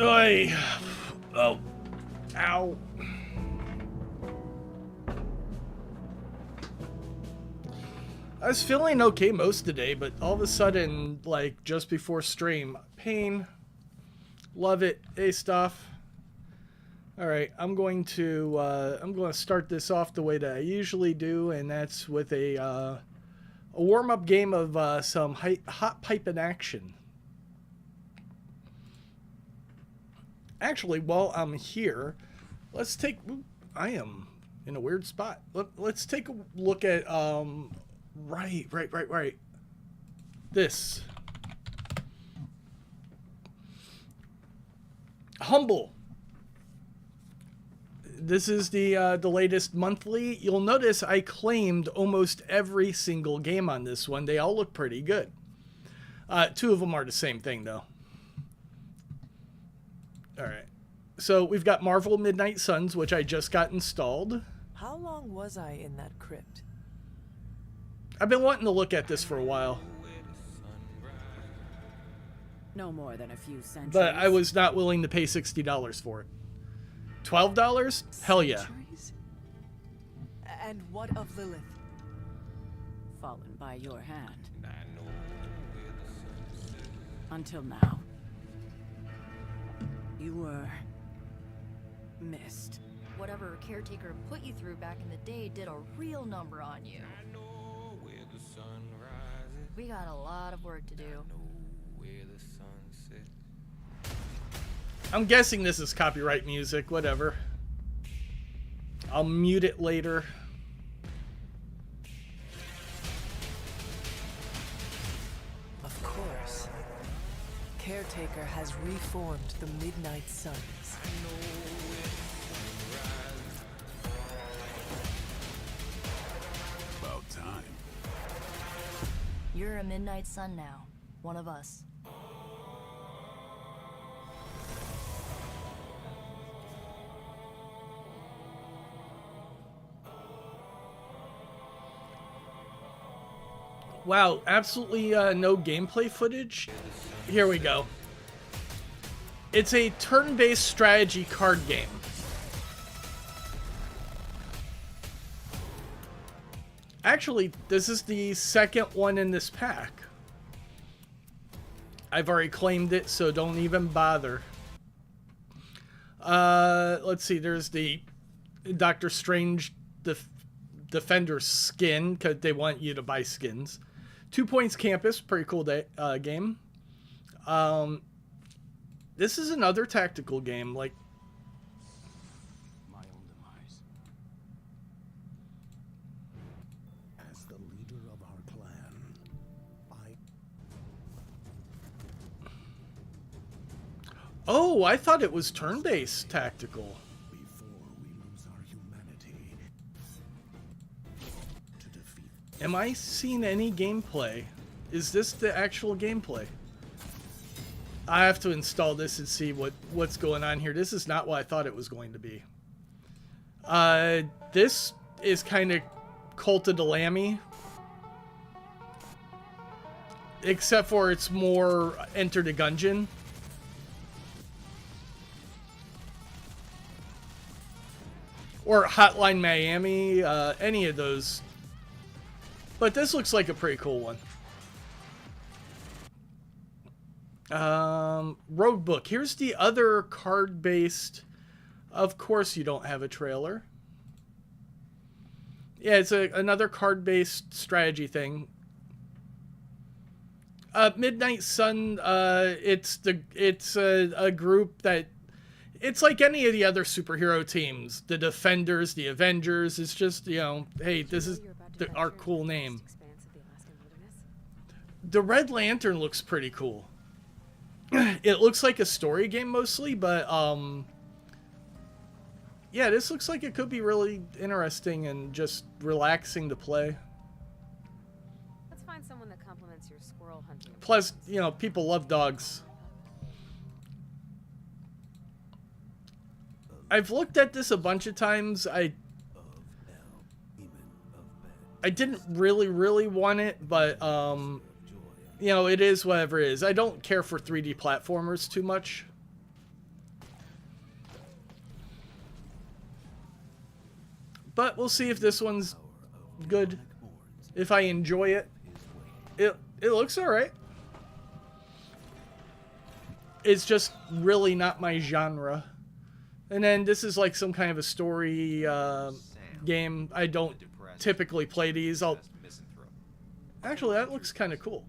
Oy. Oh. Ow. I was feeling okay most today, but all of a sudden, like just before stream, pain. Love it. Hey, stuff. All right, I'm going to start this off the way that I usually do, and that's with a warm-up game of some hot pipe in action. Actually, while I'm here, let's take. I am in a weird spot. Let's take a look at right. This Humble. This is the latest monthly. You'll notice I claimed almost every single game on this one. They all look pretty good. Two of them are the same thing, though. All right. So we've got Marvel Midnight Suns, which I just got installed. How long was I in that crypt? I've been wanting to look at this for a while. No more than a few centuries. But I was not willing to pay $60 for it. $12? Hell yeah. Centuries? And what of Lilith? Fallen by your hand. Until now. You were missed. Whatever caretaker put you through back in the day did a real number on you. We got a lot of work to do. I'm guessing this is copyright music, whatever. I'll mute it later. Of course. Caretaker has reformed the Midnight Suns. About time. You're a Midnight Sun now. One of us. Wow, absolutely no gameplay footage. Here we go. It's a turn-based strategy card game. Actually, this is the second one in this pack. I've already claimed it, so don't even bother. Let's see, there's the Doctor Strange Defender skin, because they want you to buy skins. 2 Points Campus, pretty cool game. This is another tactical game, like... My own demise. As the leader of our clan, Oh, I thought it was turn-based tactical. before we lose our humanity, to defeat Am I seeing any gameplay? Is this the actual gameplay? I have to install this and see what's going on here. This is not what I thought it was going to be. This is kind of Cult of the Lammy. Except for it's more Enter the Gungeon. Or Hotline Miami, any of those. But this looks like a pretty cool one. Rogue Book. Here's the other card-based. Of course you don't have a trailer. Yeah, it's another card-based strategy thing. Midnight Sun, it's a group that... It's like any of the other superhero teams. The Defenders, the Avengers. It's just, you know, hey, this is our cool name. The Red Lantern looks pretty cool. It looks like a story game mostly, but, yeah, this looks like it could be really interesting and just relaxing to play. Let's find someone that complements your squirrel hunting. Plus, you know, people love dogs. I've looked at this a bunch of times. I didn't really want it, but, you know, it is whatever it is. I don't care for 3D platformers too much. But we'll see if this one's good. If I enjoy it. It looks alright. It's just really not my genre. And then this is like some kind of a story game. I don't typically play these. Actually, that looks kind of cool.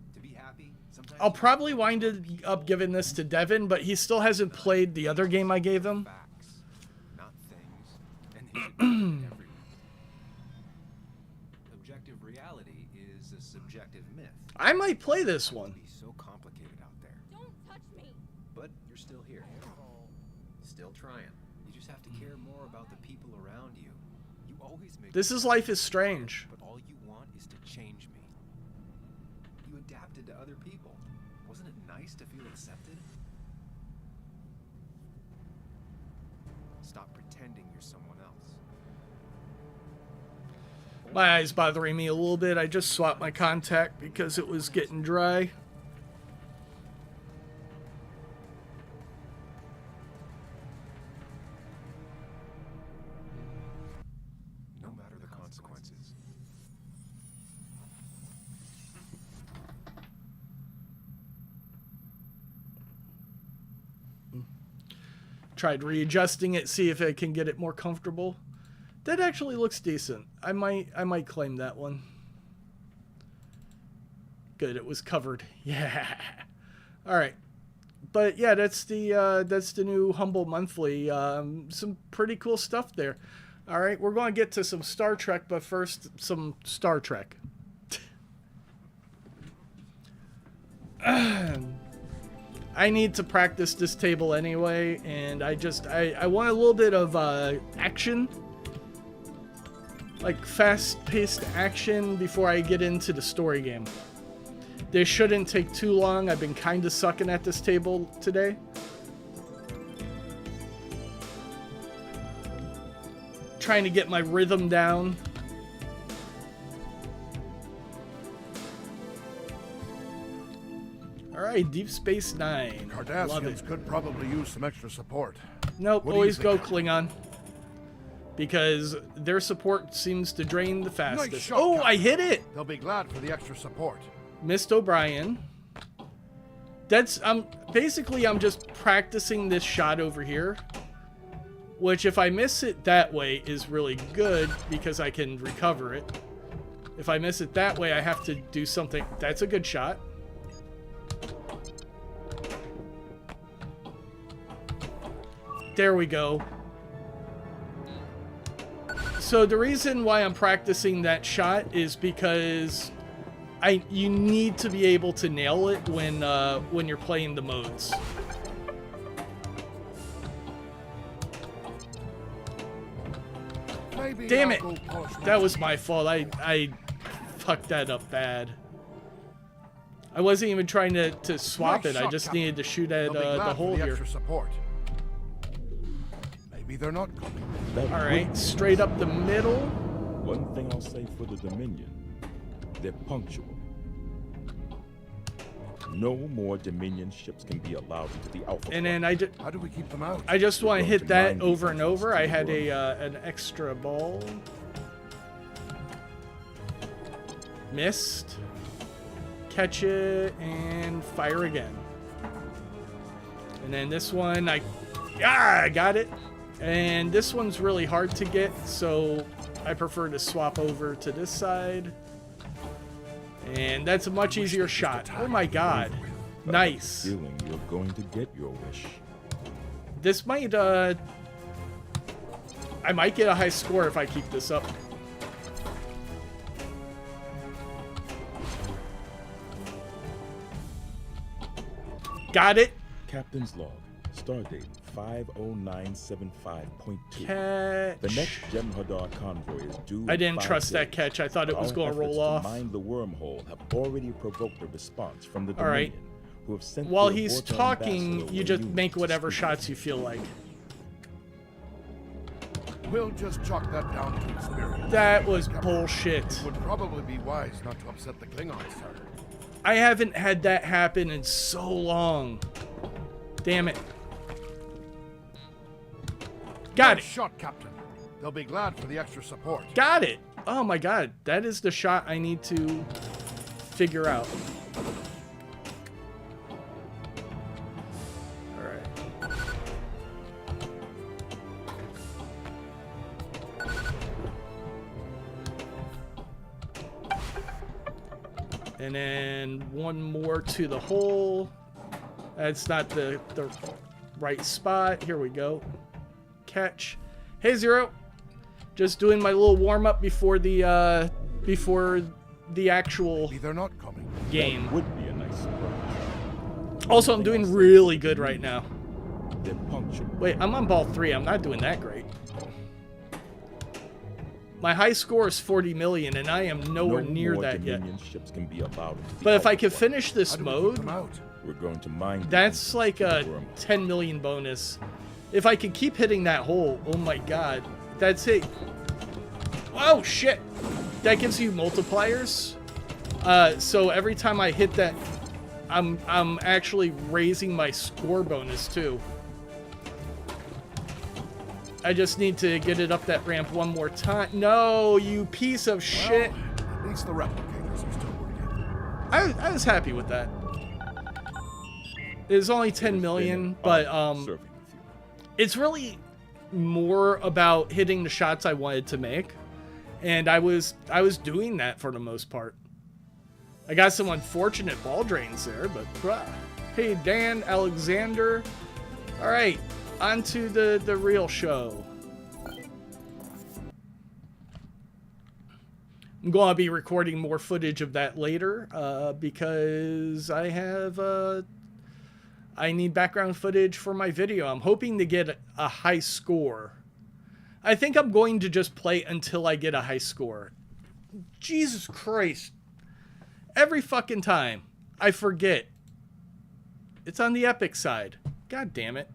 I'll probably wind up giving this to Devin, but he still hasn't played the other game I gave him. Objective reality is a subjective myth. I might play this one. Be so complicated out there. Don't touch me. But you're still here. Still trying. You just have to care more about the people around you. You always make This is Life is Strange. But all you want is to change me. You adapted to other people. Wasn't it nice to feel accepted? Stop pretending you're someone else. My eye's bothering me a little bit. I just swapped my contact because it was getting dry. No matter the consequences. Tried readjusting it, see if I can get it more comfortable. That actually looks decent. I might claim that one. Good, it was covered. Yeah. All right. But yeah, that's the new Humble Monthly. Some pretty cool stuff there. All right, we're going to get to some Star Trek, but first some Star Trek. I need to practice this table anyway, and I want a little bit of action. Like fast-paced action before I get into the story game. This shouldn't take too long. I've been kind of sucking at this table today. Trying to get my rhythm down. Alright, Deep Space Nine. Love it. Cardassians could probably use some extra support. Nope, What do you always go think? Klingon. Because their support seems to drain the fastest. shot, Oh, Captain. I hit it! They'll be glad for the extra support. Missed O'Brien. Basically I'm just practicing this shot over here. Which if I miss it that way is really good because I can recover it. If I miss it that way I have to do something. That's a good shot. There we go. So the reason why I'm practicing that shot is because you need to be able to nail it when you're playing the modes. Maybe Damn I'll it! go polish That was my fault. I fucked that up bad. I wasn't even trying to swap Nice it. I shot, just Captain. needed to shoot at They'll be glad the hole for the here. extra support. Maybe they're not coming. All right, straight up the middle. One thing I'll say for the Dominion, they're punctual. No more Dominion ships can be allowed into the Alpha And Quadrant. then How do we keep them out? I just want to We're hit going to that mine over and defenses over. to I the had world. an extra ball. Missed. Catch it and fire again. And then this one, I got it. And this one's really hard to get, so I prefer to swap over to this side. And that's a much easier shot. Oh my god. Nice. Feeling you're going to get your wish. This might, I might get a high score if I keep this up. Got it. Captain's log, stardate 50975.2. Catch. The next Jem'Hadar convoy is due. I in didn't 5 trust that days. catch. I thought it was Our going to roll efforts off. To mine the wormhole have already provoked a response from the All right. Dominion, who have sent While their he's Vorta talking, ambassador you just Williams make to whatever speak. shots you feel like. We'll just chalk that down to experience. That was bullshit. It would probably be wise not to upset the Klingons, sir. I haven't had that happen in so long. Damn it. Got Nice it. shot, Captain. They'll be glad for the extra support. Got it. Oh my god. That is the shot I need to figure out. Alright. And then one more to the hole. That's not the right spot. Here we go. Catch. Hey, Zero. Just doing my little warm-up before the actual Maybe they're not coming. game. That would be a nice surprise. Also, I'm doing really good right now. They're punctual. Wait, I'm on ball 3. I'm not doing that great. My high score is 40 million, and I am nowhere near more that yet. Dominion ships can be about it. But if I can finish this How do we keep mode, them out? We're going to mine. that's like a 10 million bonus. If I can keep hitting that hole, oh my god. That's it. Oh shit. That gives you multipliers. So every time I hit that, I'm actually raising my score bonus too. I just need to get it up that ramp one more time. No, you piece of shit. Well, at least the replicators are still working. I was happy with that. It was only 10 million, but Serving with you. it's really more about hitting the shots I wanted to make, and I was doing that for the most part. I got some unfortunate ball drains there, but hey, Dan Alexander. All right, on to the real show. I'm going to be recording more footage of that later because I need background footage for my video. I'm hoping to get a high score. I think I'm going to just play until I get a high score. Jesus Christ. Every fucking time I forget. It's on the epic side. God damn it.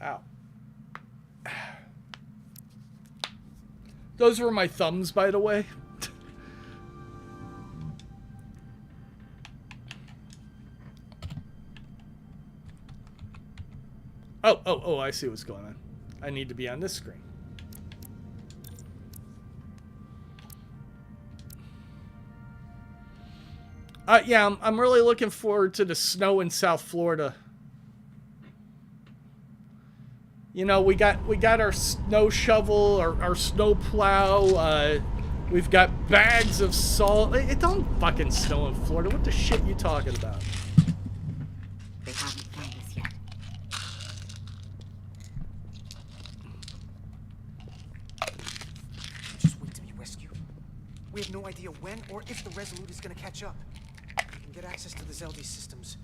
Ow. Those were my thumbs, by the way. Oh, I see what's going on. I need to be on this screen. Yeah, I'm really looking forward to the snow in South Florida. You know, we got our snow shovel, our snow plow. We've got bags of salt. It don't fucking snow in Florida. What the shit you talking about? They haven't found us yet. Just wait to be rescued. We have no idea when or if the Resolute is going to catch up. If we can get access to the Zeldi systems,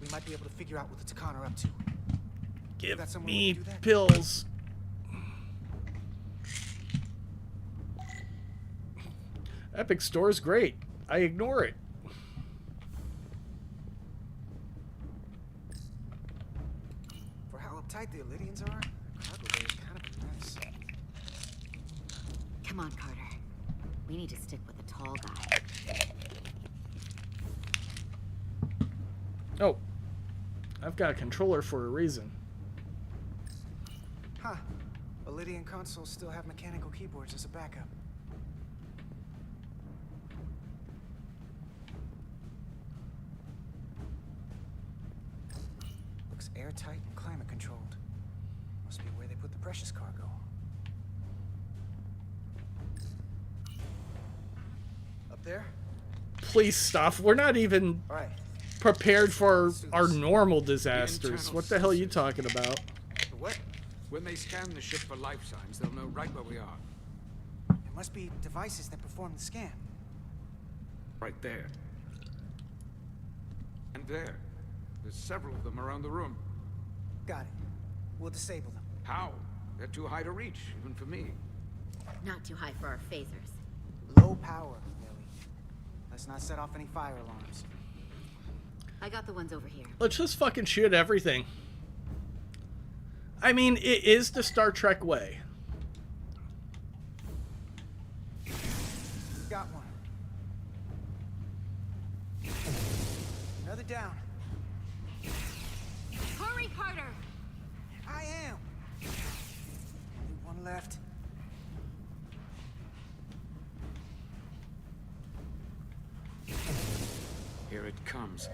we might be able to figure out what the Takan are up to. Give me pills. Epic Store's great. I ignore it. For how uptight the Illidians are, cargo bay is kind of a mess. Come on, Carter. We need to stick with the tall guy. Oh. I've got a controller for a reason. Huh. Illidian consoles still have mechanical keyboards as a backup. Looks airtight and climate controlled. Must be where they put the precious cargo. Up there? Please stop. We're not even All right. prepared for our normal disasters. What the hell are you talking about? The what? When they scan the ship for life signs, they'll know right where we are. There must be devices that perform the scan. Right there. And there. There's several of them around the room. Got it. We'll disable them. How? They're too high to reach, even for me. Not too high for our phasers. Low power, Lily. Let's not set off any fire alarms. I got the ones over here. Let's just fucking shoot everything. I mean, it is the Star Trek way. Got one. down. Hurry, Carter! I am. Only one left. Here it comes.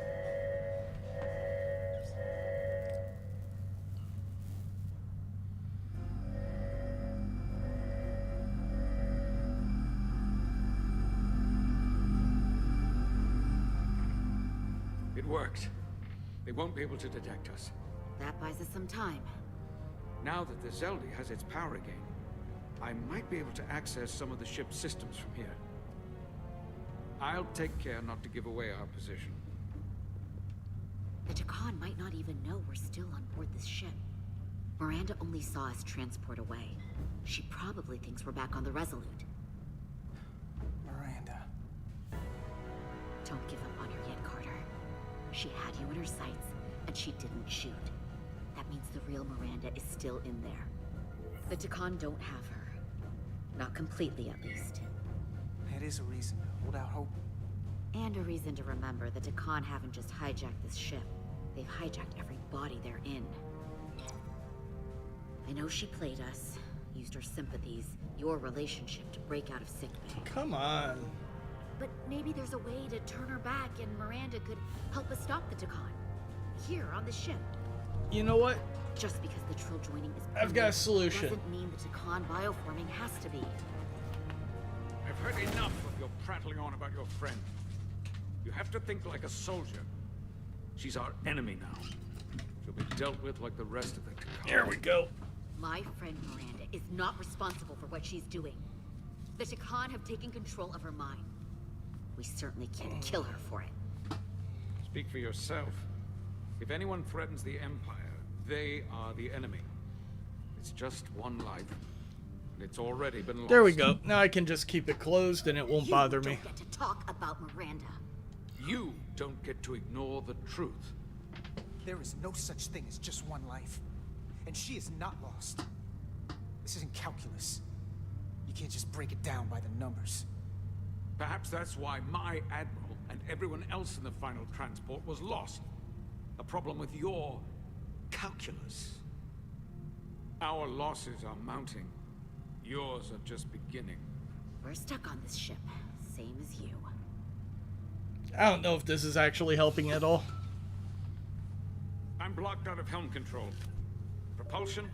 It worked. They won't be able to detect us. That buys us some time. Now that the Zeldi has its power again, I might be able to access some of the ship's systems from here. I'll take care not to give away our position. The Takan might not even know we're still on board this ship. Miranda only saw us transport away. She probably thinks we're back on the Resolute. Miranda. Don't give up on her yet, Carter. She had you in her sights, and she didn't shoot. That means the real Miranda is still in there. The Takan don't have her. Not completely, at least. It is a reason to hold out hope. And a reason to remember the Takan haven't just hijacked this ship. They've hijacked every body they're in. I know she played us, used our sympathies, your relationship to break out of sickbay. Come on. But maybe there's a way to turn her back and Miranda could help us stop the Takan. Here, on the ship. You know what? Just because the Trill joining is I've got a permanent solution. doesn't mean the Takan bioforming has to be. I've heard enough of your prattling on about your friend. You have to think like a soldier. She's our enemy now. She'll be dealt with like the rest of the Takan. There we go. My friend Miranda is not responsible for what she's doing. The Takan have taken control of her mind. We certainly can't kill her for it. Speak for yourself. If anyone threatens the Empire, they are the enemy. It's just one life. And it's already been lost. There we go. Now I can just keep it closed and it won't bother me. You don't get to talk about Miranda. You don't get to ignore the truth. There is no such thing as just one life. And she is not lost. This isn't calculus. You can't just break it down by the numbers. Perhaps that's why my admiral and everyone else in the final transport was lost. A problem with your calculus. Our losses are mounting. Yours are just beginning. We're stuck on this ship, same as you. I don't know if this is actually helping at all. I'm blocked out of helm control. Propulsion.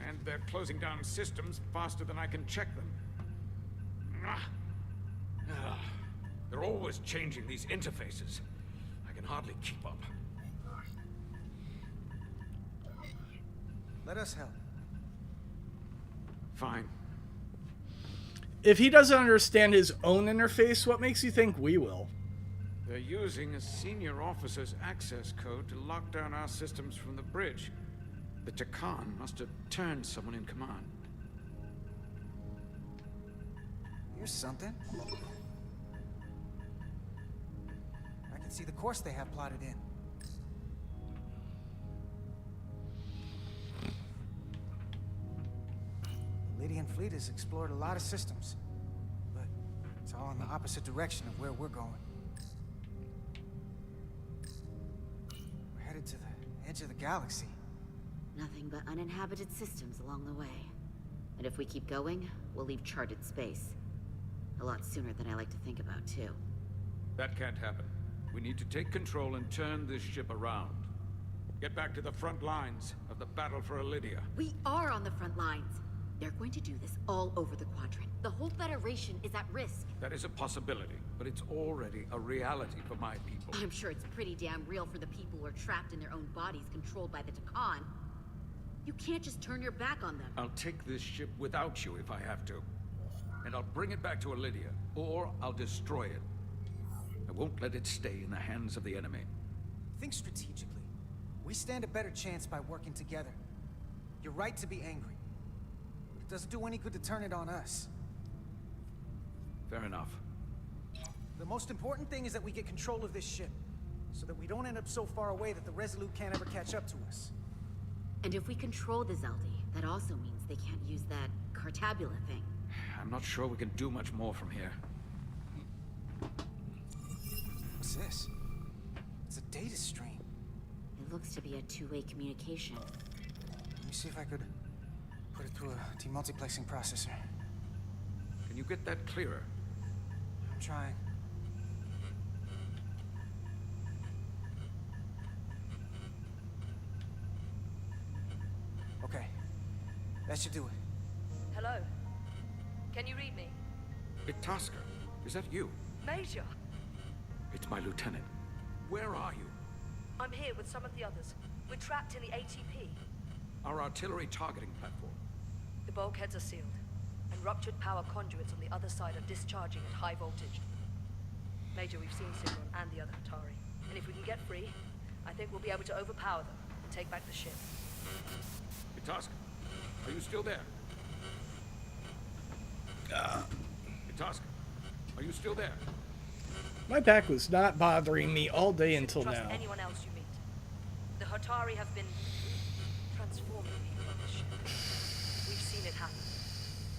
And they're closing down systems faster than I can check them. They're always changing these interfaces. I can hardly keep up. Let us help. Fine. If he doesn't understand his own interface, what makes you think we will? They're using a senior officer's access code to lock down our systems from the bridge. The Takan must have turned someone in command. Here's something. I can see the course they have plotted in. The Lydian fleet has explored a lot of systems, but it's all in the opposite direction of where we're going. We're headed to the edge of the galaxy. Nothing but uninhabited systems along the way. And if we keep going, we'll leave charted space. A lot sooner than I like to think about, too. That can't happen. We need to take control and turn this ship around. Get back to the front lines of the battle for Elydia. We are on the front lines. They're going to do this all over the Quadrant. The whole Federation is at risk. That is a possibility, but it's already a reality for my people. I'm sure it's pretty damn real for the people who are trapped in their own bodies controlled by the Takan. You can't just turn your back on them. I'll take this ship without you if I have to. And I'll bring it back to Elydia, or I'll destroy it. I won't let it stay in the hands of the enemy. Think strategically. We stand a better chance by working together. You're right to be angry. It doesn't do any good to turn it on us. Fair enough. The most important thing is that we get control of this ship, so that we don't end up so far away that the Resolute can't ever catch up to us. And if we control the Zeldi, that also means they can't use that Cartabula thing. I'm not sure we can do much more from here. What's this? It's a data stream. It looks to be a two-way communication. Let me see if I could put it through a demultiplexing processor. Can you get that clearer? I'm trying. Okay. That should do it. Hello? Can you read me? Itasca, is that you? Major! It's my lieutenant. Where are you? I'm here with some of the others. We're trapped in the ATP. Our artillery targeting platform. The bulkheads are sealed, and ruptured power conduits on the other side are discharging at high voltage. Major, we've seen Sigmund and the other Hatari, and if we can get free, I think we'll be able to overpower them and take back the ship. Itasca, are you still there? Itasca, are you still there? My back was not bothering me all day until Trust now. anyone else you meet. The Hatari have been transforming people on the ship. We've seen it happen.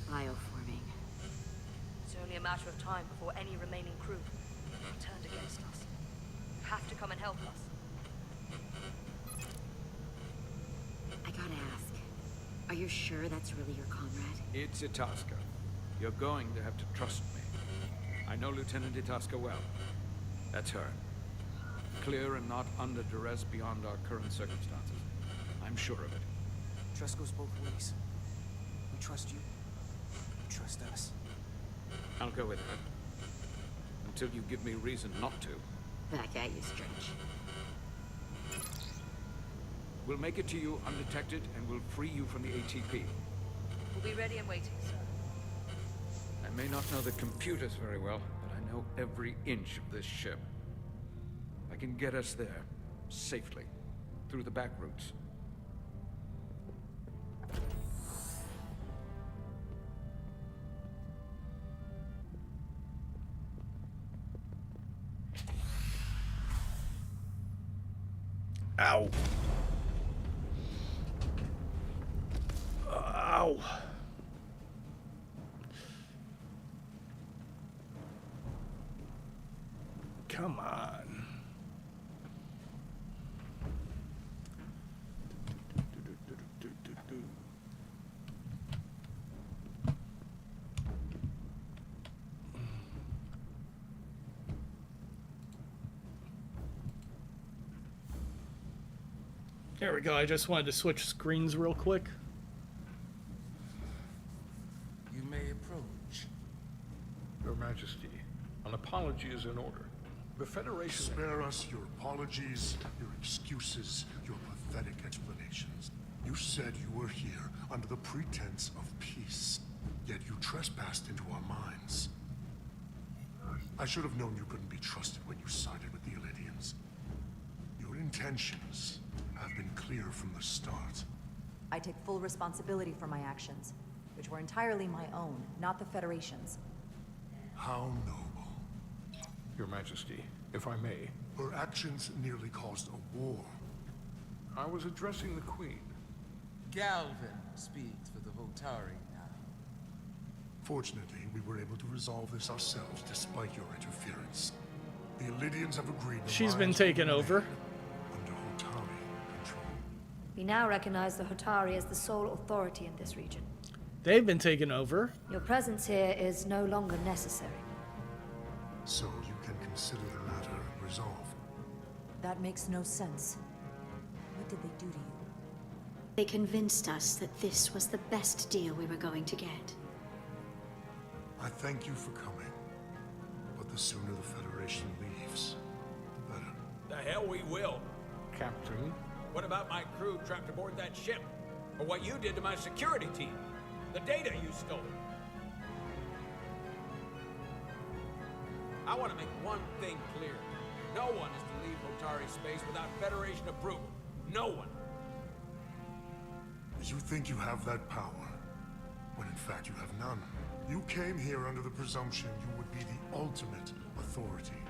Bioforming. It's only a matter of time before any remaining crew are turned against us. You have to come and help us. I gotta ask, are you sure that's really your comrade? It's Itasca. You're going to have to trust me. I know Lieutenant Itasca well. That's her. Clear and not under duress beyond our current circumstances. I'm sure of it. Trust goes both ways. We trust you. You trust us. I'll go with that. Until you give me reason not to. Back at you, Stretch. We'll make it to you undetected, and we'll free you from the ATP. We'll be ready and waiting, sir. I may not know the computers very well, but I know every inch of this ship. I can get us there, safely, through the back routes. Ow. Ow. Come on. There we go. I just wanted to switch screens real quick. You may approach. Your Majesty, an apology is in order. The Federation... Spare us your apologies, your excuses, your pathetic explanations. You said you were here under the pretense of peace, yet you trespassed into our minds. I should have known you couldn't be trusted when you sided with the Illidians. Your intentions have been clear from the start. I take full responsibility for my actions, which were entirely my own, not the Federation's. How noble. Your Majesty, if I may. Her actions nearly caused a war. I was addressing the Queen. Galvin speaks for the Votari now. Fortunately, we were able to resolve this ourselves despite your interference. The Illidians have agreed... She's been taken over. Under Hotari control. We now recognize the Hotari as the sole authority in this region. They've been taken over. Your presence here is no longer necessary. So you can consider the matter resolved. That makes no sense. What did they do to you? They convinced us that this was the best deal we were going to get. I thank you for coming, but the sooner the Federation leaves, the better. The hell we will. Captain? What about my crew trapped aboard that ship? Or what you did to my security team? The data you stole? I want to make one thing clear. No one is to leave Hotari space without Federation approval. No one. You think you have that power, when in fact you have none. You came here under the presumption you would be the ultimate authority.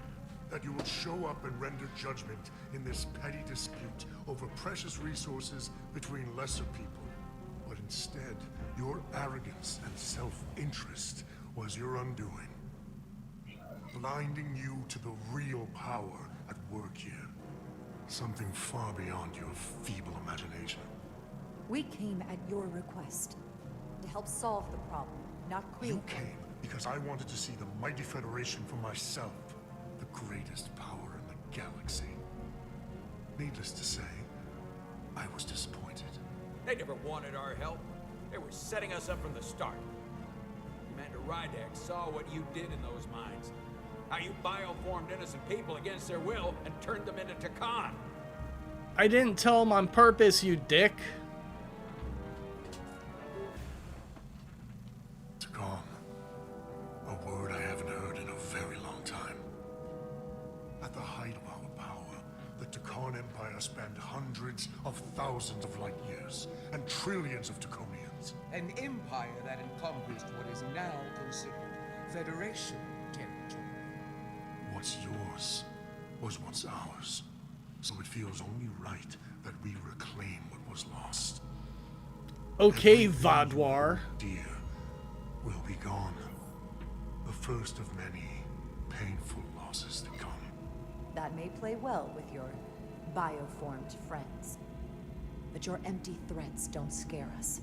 That you would show up and render judgment in this petty dispute over precious resources between lesser people. But instead, your arrogance and self-interest was your undoing. Blinding you to the real power at work here. Something far beyond your feeble imagination. We came at your request to help solve the problem, not create. You came because I wanted to see the mighty Federation for myself, the greatest power in the galaxy. Needless to say, I was disappointed. They never wanted our help. They were setting us up from the start. Commander Rydek saw what you did in those mines. How you bioformed innocent people against their will and turned them into Takan. I didn't tell him on purpose, you dick. Takan. A word I haven't heard in a very long time. At the height of our power, the Takan Empire spanned hundreds of thousands of light years and trillions of Taconians. An empire that encompassed what is now considered Federation territory. What's yours was once ours, so it feels only right that we reclaim what was lost. Okay, Vaadwaur. Dear, will be gone. The first of many painful losses to come. That may play well with your bioformed friends. But your empty threats don't scare us.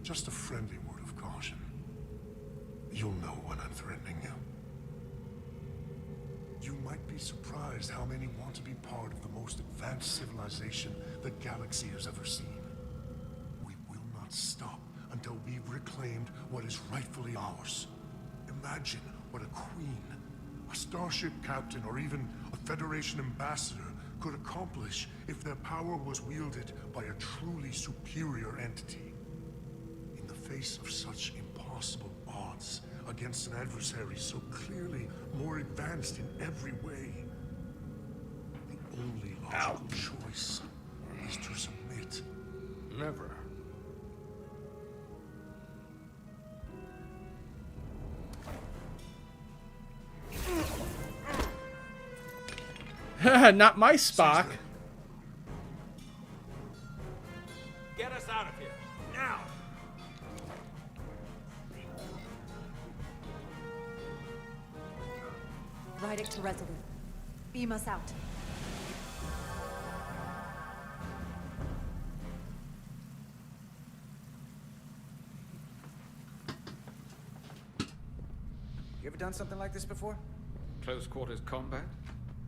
Just a friendly word of caution. You'll know when I'm threatening you. You might be surprised how many want to be part of the most advanced civilization the galaxy has ever seen. We will not stop until we've reclaimed what is rightfully ours. Imagine what a queen, a starship captain, or even a Federation ambassador could accomplish if their power was wielded by a truly superior entity. In the face of such impossible odds against an adversary so clearly more advanced in every way, the only logical choice is to submit. Never. Not my Spock. Get us out of here, now! Rydek to Resolute. Beam us out. You ever done something like this before? Close quarters combat?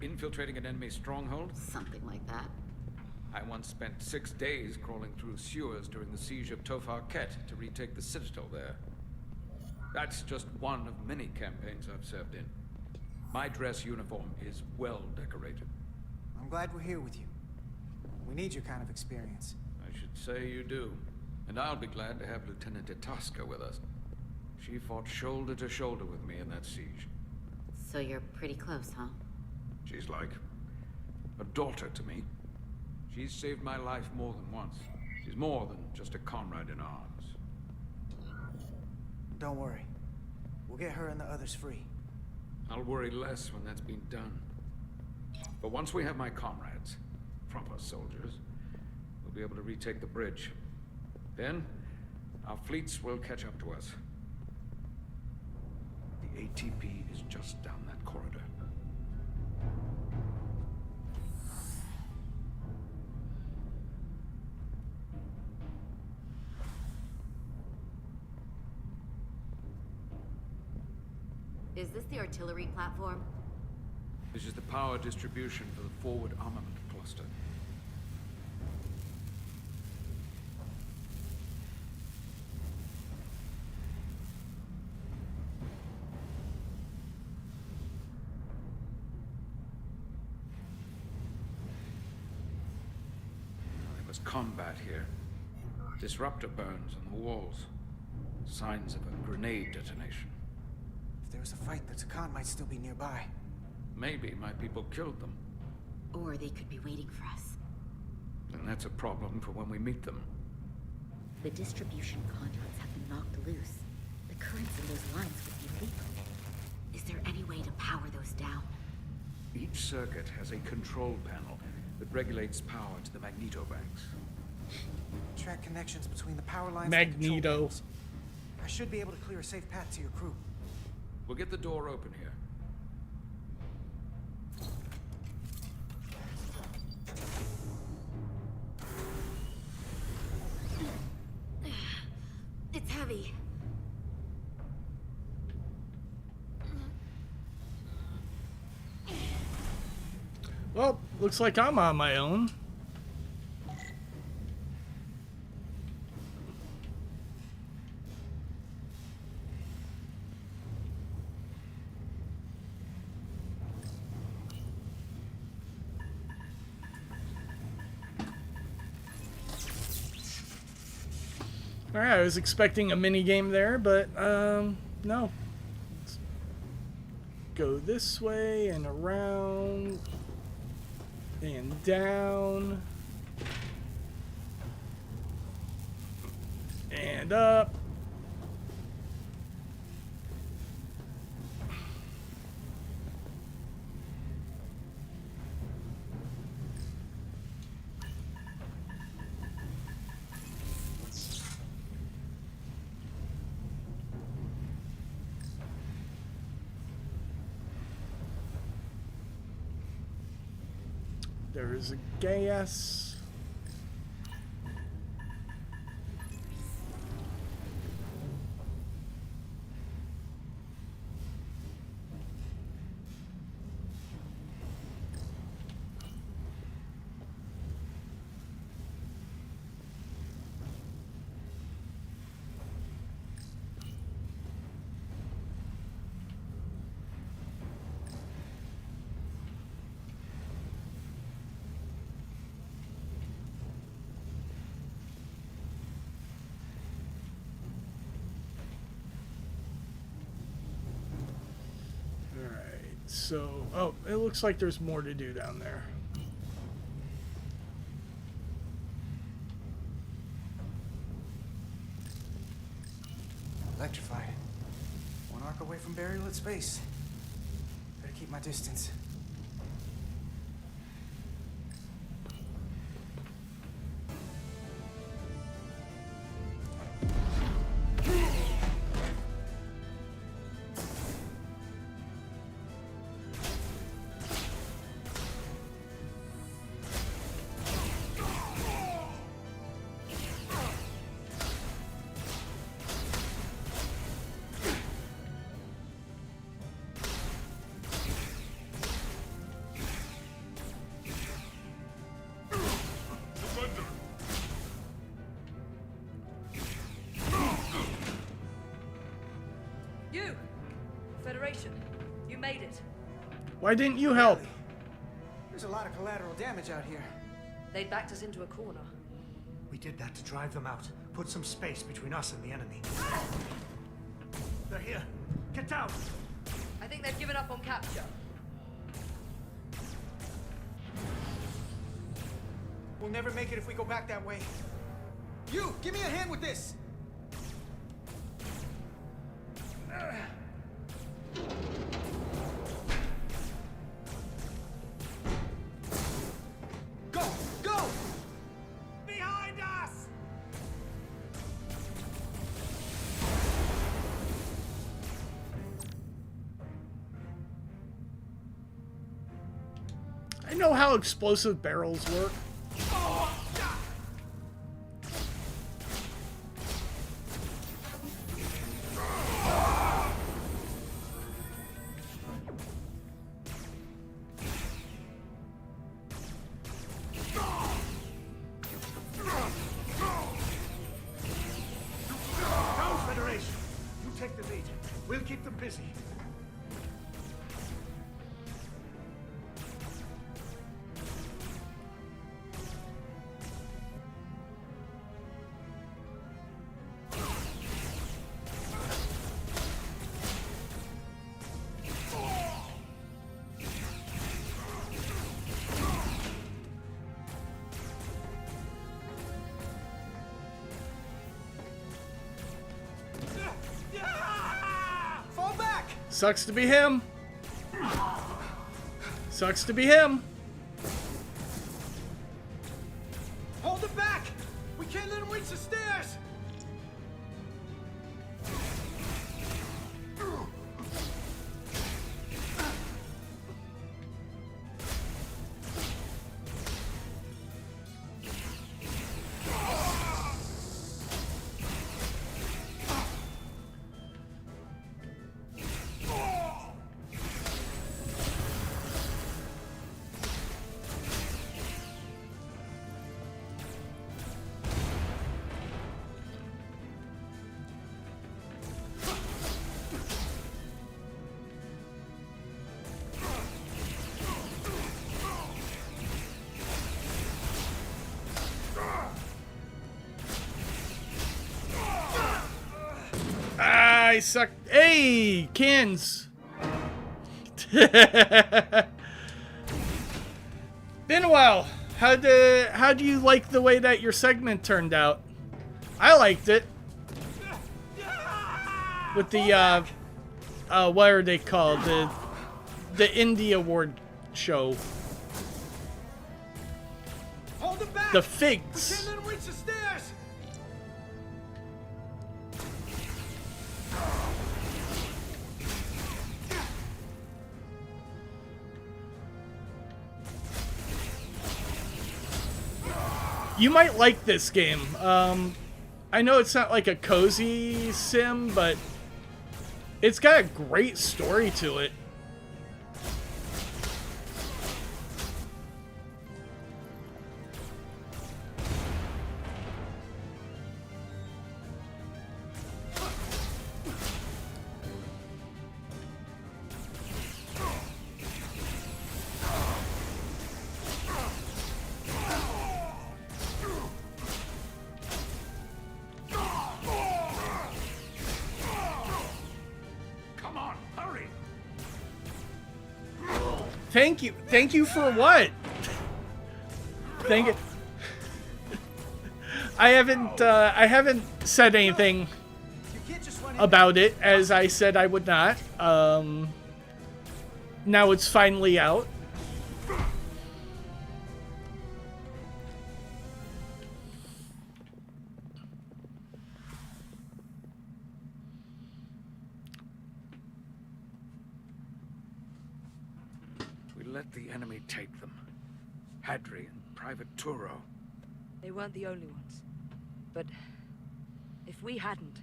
Infiltrating an enemy stronghold? Something like that. I once spent 6 days crawling through sewers during the siege of Tofar Ket to retake the citadel there. That's just one of many campaigns I've served in. My dress uniform is well decorated. I'm glad we're here with you. We need your kind of experience. I should say you do. And I'll be glad to have Lieutenant Itasca with us. She fought shoulder to shoulder with me in that siege. So you're pretty close, huh? She's like a daughter to me. She's saved my life more than once. She's more than just a comrade in arms. Don't worry. We'll get her and the others free. I'll worry less when that's been done. But once we have my comrades, proper soldiers, we'll be able to retake the bridge. Then, our fleets will catch up to us. The ATP is just down that corridor. Is this the artillery platform? This is the power distribution for the forward armament cluster. There was combat here. Disruptor burns on the walls. Signs of a grenade detonation. If there was a fight, the Takan might still be nearby. Maybe my people killed them. Or they could be waiting for us. And that's a problem for when we meet them. The distribution conduits have been knocked loose. The currents in those lines would be lethal. Is there any way to power those down? Each circuit has a control panel that regulates power to the magnetobanks. Track connections between the power lines. Magneto. I should be able to clear a safe path to your crew. We'll get the door open here. Well, looks like I'm on my own. Alright, I was expecting a mini game there, but no. Let's go this way and around and down and up. There is a gas. So, oh, it looks like there's more to do down there. Electrified. One arc away from burial at space. Better keep my distance. Federation, you made it. Why didn't you help? There's a lot of collateral damage out here. They'd backed us into a corner. We did that to drive them out. Put some space between us and the enemy. They're here. Get down! I think they've given up on capture. We'll never make it if we go back that way. You, give me a hand with this! Go! Go! Behind us! I know how explosive barrels work. We'll keep them busy. Sucks to be him. Sucks to be him. Hold him back! We can't let him reach the stairs! I suck. Hey, cans. Been a while. How do you like the way that your segment turned out? I liked it. With the what are they called? The Indie Award show. Hold it back. The Figs. We can't let him reach the stairs. You might like this game. I know it's not like a cozy sim, but it's got a great story to it. Come on, hurry! Thank you. Thank you for what? Thank you. I haven't said anything about it, as I said I would not. Now it's finally out. We let the enemy take them. Hadri and Private Turo. They weren't the only ones. But if we hadn't,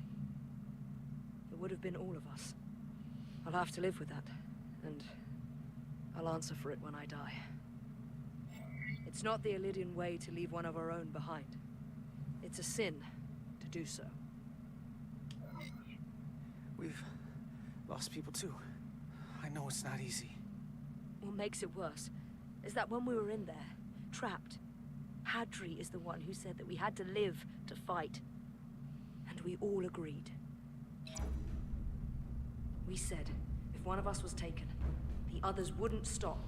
it would have been all of us. I'll have to live with that, and I'll answer for it when I die. It's not the Illidian way to leave one of our own behind. It's a sin to do so. We've lost people too. I know it's not easy. What makes it worse is that when we were in there, trapped, Hadri is the one who said that we had to live to fight. And we all agreed. We said if one of us was taken, the others wouldn't stop.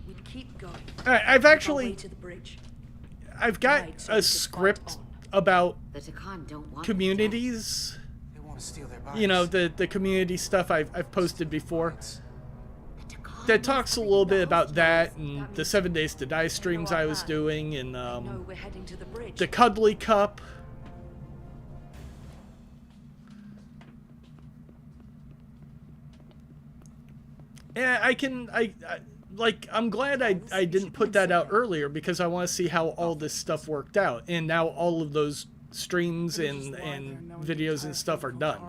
We'd keep going. All right, I've actually to the bridge. I've got a script about The Takan don't want communities. They want to steal their bodies. You know, the community stuff I've posted before. That talks a little bit about that and the 7 Days to Die streams I was doing and We're heading to the bridge. the Cuddly Cup. Yeah, I'm glad I didn't put that out earlier because I want to see how all this stuff worked out. And now all of those streams and videos and stuff are done.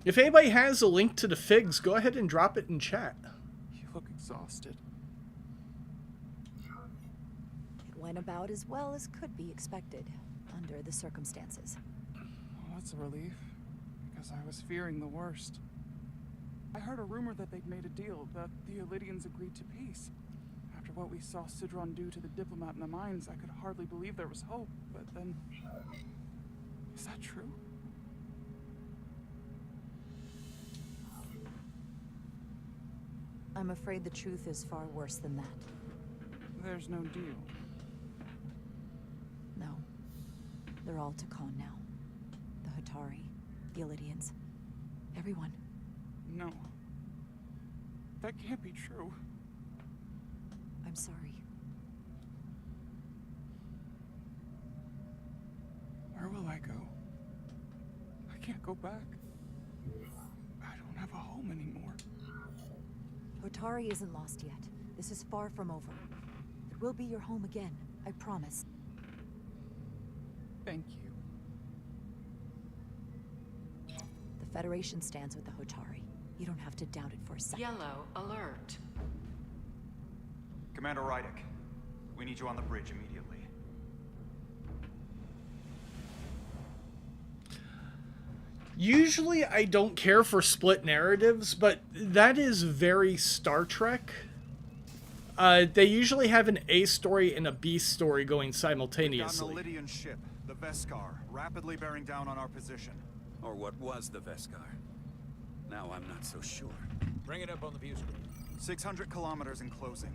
If anybody has a link to the Figs, go ahead and drop it in chat. You look exhausted. It went about as well as could be expected under the circumstances. Well, that's a relief, because I was fearing the worst. I heard a rumor that they'd made a deal, that the Illidians agreed to peace. After what we saw Sidron do to the diplomat in the mines, I could hardly believe there was hope, but then... Is that true? I'm afraid the truth is far worse than that. There's no deal. No. They're all Takan now. The Hatari, the Illidians, everyone. No. That can't be true. I'm sorry. Where will I go? I can't go back. I don't have a home anymore. Hatari isn't lost yet. This is far from over. It will be your home again, I promise. Thank you. The Federation stands with the Hatari. You don't have to doubt it for a second. Yellow alert. Commander Rydick, we need you on the bridge immediately. Usually I don't care for split narratives, but that is very Star Trek. They usually have an A story and a B story going Got an simultaneously. Lydian ship, the Veskar, rapidly bearing down on our position. Or what was the Veskar? Now I'm not so sure. Bring it up on the view screen. 600 kilometers in closing.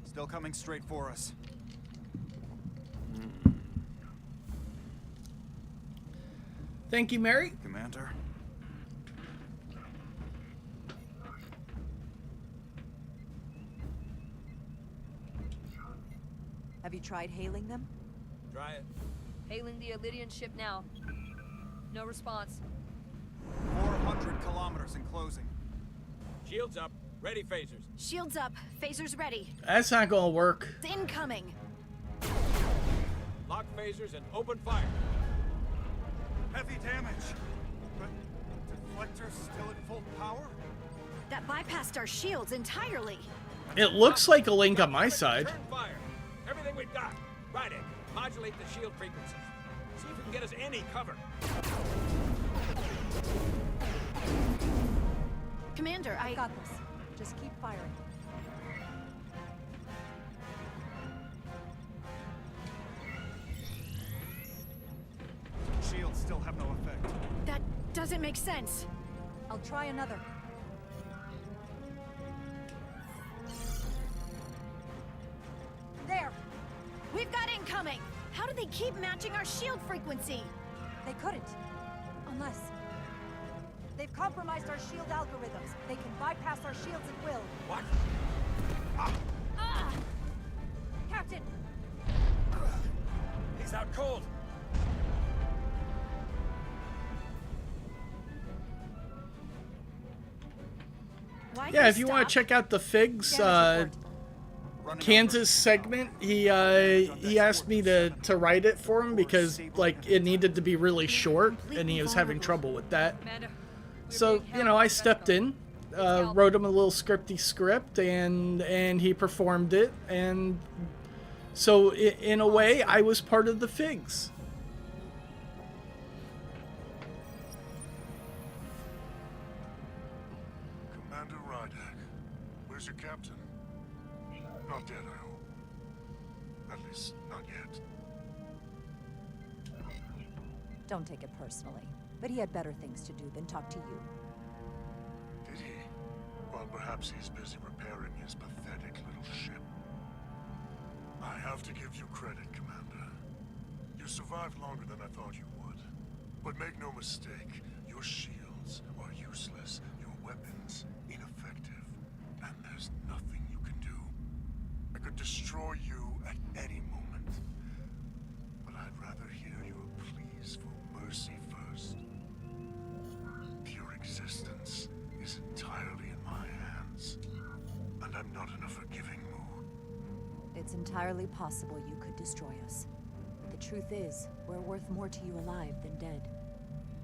Still coming straight for us. Thank you, Mary. Commander. Have you tried hailing them? Try it. Hailing the Lydian ship now. No response. 400 kilometers in closing. Shields up. Ready phasers. Shields up. Phasers ready. That's not gonna work. Incoming. Lock phasers and open fire. Heavy damage. But deflector's still at full power? That bypassed our shields entirely. It looks like a link on my side. Turn fire. Everything we've got. Right, Egg. Modulate the shield frequencies. See if you can get us any cover. Commander, I got this. Just keep firing. Shields still have no effect. That doesn't make sense. I'll try another. There! We've got incoming! How do they keep matching our shield frequency? They couldn't. Unless... They've compromised our shield algorithms. They can bypass our shields at will. What? Ah! Captain! He's out cold. Yeah, if you want to check out the Figs Kansas segment, he asked me to write it for him because like it needed to be really short and he was having trouble with that. So, you know, I stepped in, wrote him a little scripty script and he performed it, and so in a way I was part of the Figs. Commander Rydak, where's your captain? Not dead, I hope. At least, not yet. Don't take it personally, but he had better things to do than talk to you. Did he? Well, perhaps he's busy repairing his pathetic little ship. I have to give you credit, Commander. You survived longer than I thought you would. But make no mistake, your shields are useless, your weapons ineffective, and there's nothing you can do. I could destroy you at any moment. But I'd rather hear your pleas for mercy first. Your existence is entirely in my hands, and I'm not in a forgiving mood. It's entirely possible you could destroy us. But the truth is, we're worth more to you alive than dead.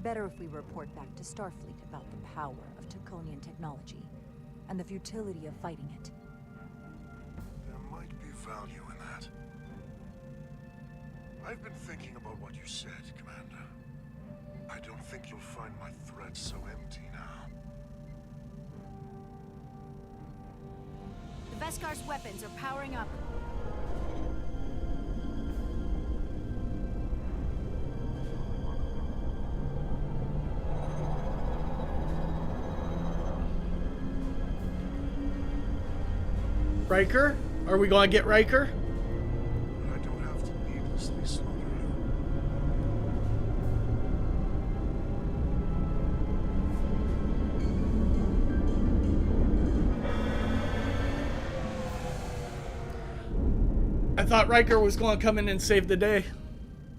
Better if we report back to Starfleet about the power of Taconian technology, and the futility of fighting it. There might be value in that. I've been thinking about what you said, Commander. I don't think you'll find my threats so empty now. The Veskar's weapons are powering up. Riker? Are we going to get Riker? I don't have to needlessly slaughter you. I thought Riker was going to come in and save the day.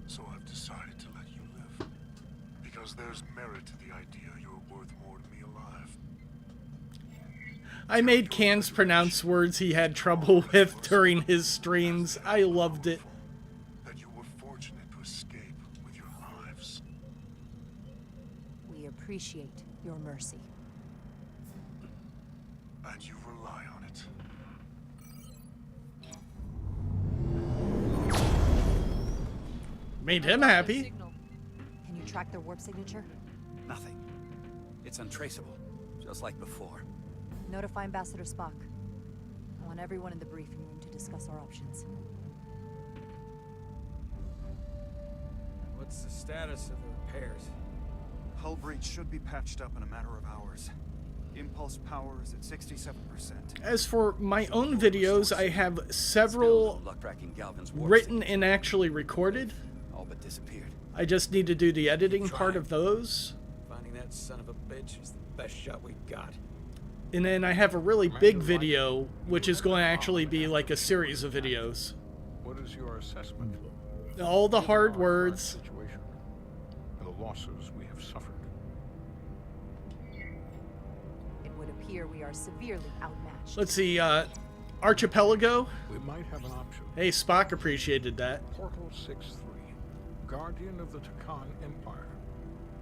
So I've decided to let you live. Because there's merit to the idea you're worth more to me alive. I made Cans pronounce words he had trouble with during his streams. I loved it. That you were fortunate to escape with your lives. We appreciate your mercy. And you rely on it. Made him happy. Can you track their warp signature? Nothing. It's untraceable, just like before. Notify Ambassador Spock. I want everyone in the briefing room to discuss our options. What's the status of the repairs? Hull breach should be patched up in a matter of hours. Impulse power is at 67%. As for my own videos, I have several written and actually recorded. All but disappeared. I just need to do the editing part of those. Finding that son of a bitch is the best shot we've got. And then I have a really big video, which is going to actually be like a series of videos. What is your assessment? All the hard words. Situation and the losses we have suffered. It would appear we are severely outmatched. Let's see, Archipelago. We might have an option. Hey, Spock appreciated that. Portal 6-3, Guardian of the Takan Empire.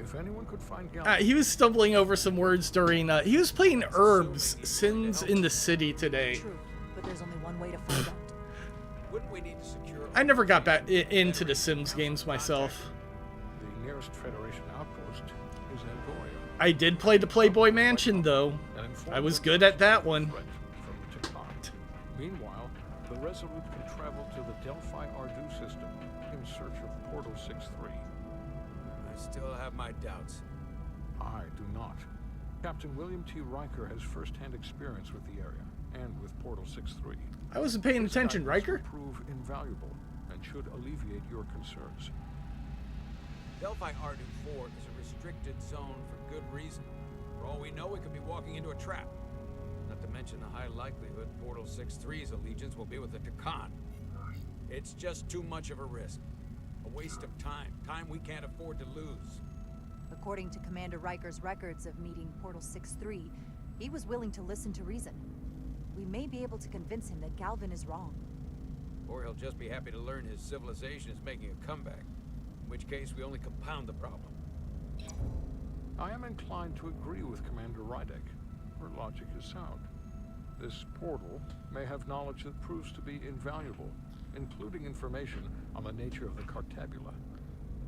If anyone could find he was stumbling over some words during, he was playing Herbs, Sins in the City today. True, but there's only one way to find out. Wouldn't we need to secure... I never got back into the Sims games myself. The nearest Federation outpost is Angoria. I did play the Playboy Mansion, though. I was good at that one. Meanwhile, the Resolute can travel to the Delphi Ardu system in search of Portal 6-3. I still have my doubts. I do not. Captain William T. Riker has first-hand experience with the area and with Portal 6-3. I wasn't paying attention, Riker. Prove invaluable and should alleviate your concerns. Delphi Ardu 4 is a restricted zone for good reason. For all we know, we could be walking into a trap. Not to mention the high likelihood Portal 6-3's allegiance will be with the Takan. It's just too much of a risk. A waste of time. Time we can't afford to lose. According to Commander Riker's records of meeting Portal 6-3, he was willing to listen to reason. We may be able to convince him that Galvin is wrong. Or he'll just be happy to learn his civilization is making a comeback. In which case, we only compound the problem. I am inclined to agree with Commander Rydek. Her logic is sound. This portal may have knowledge that proves to be invaluable, including information on the nature of the Cartabula.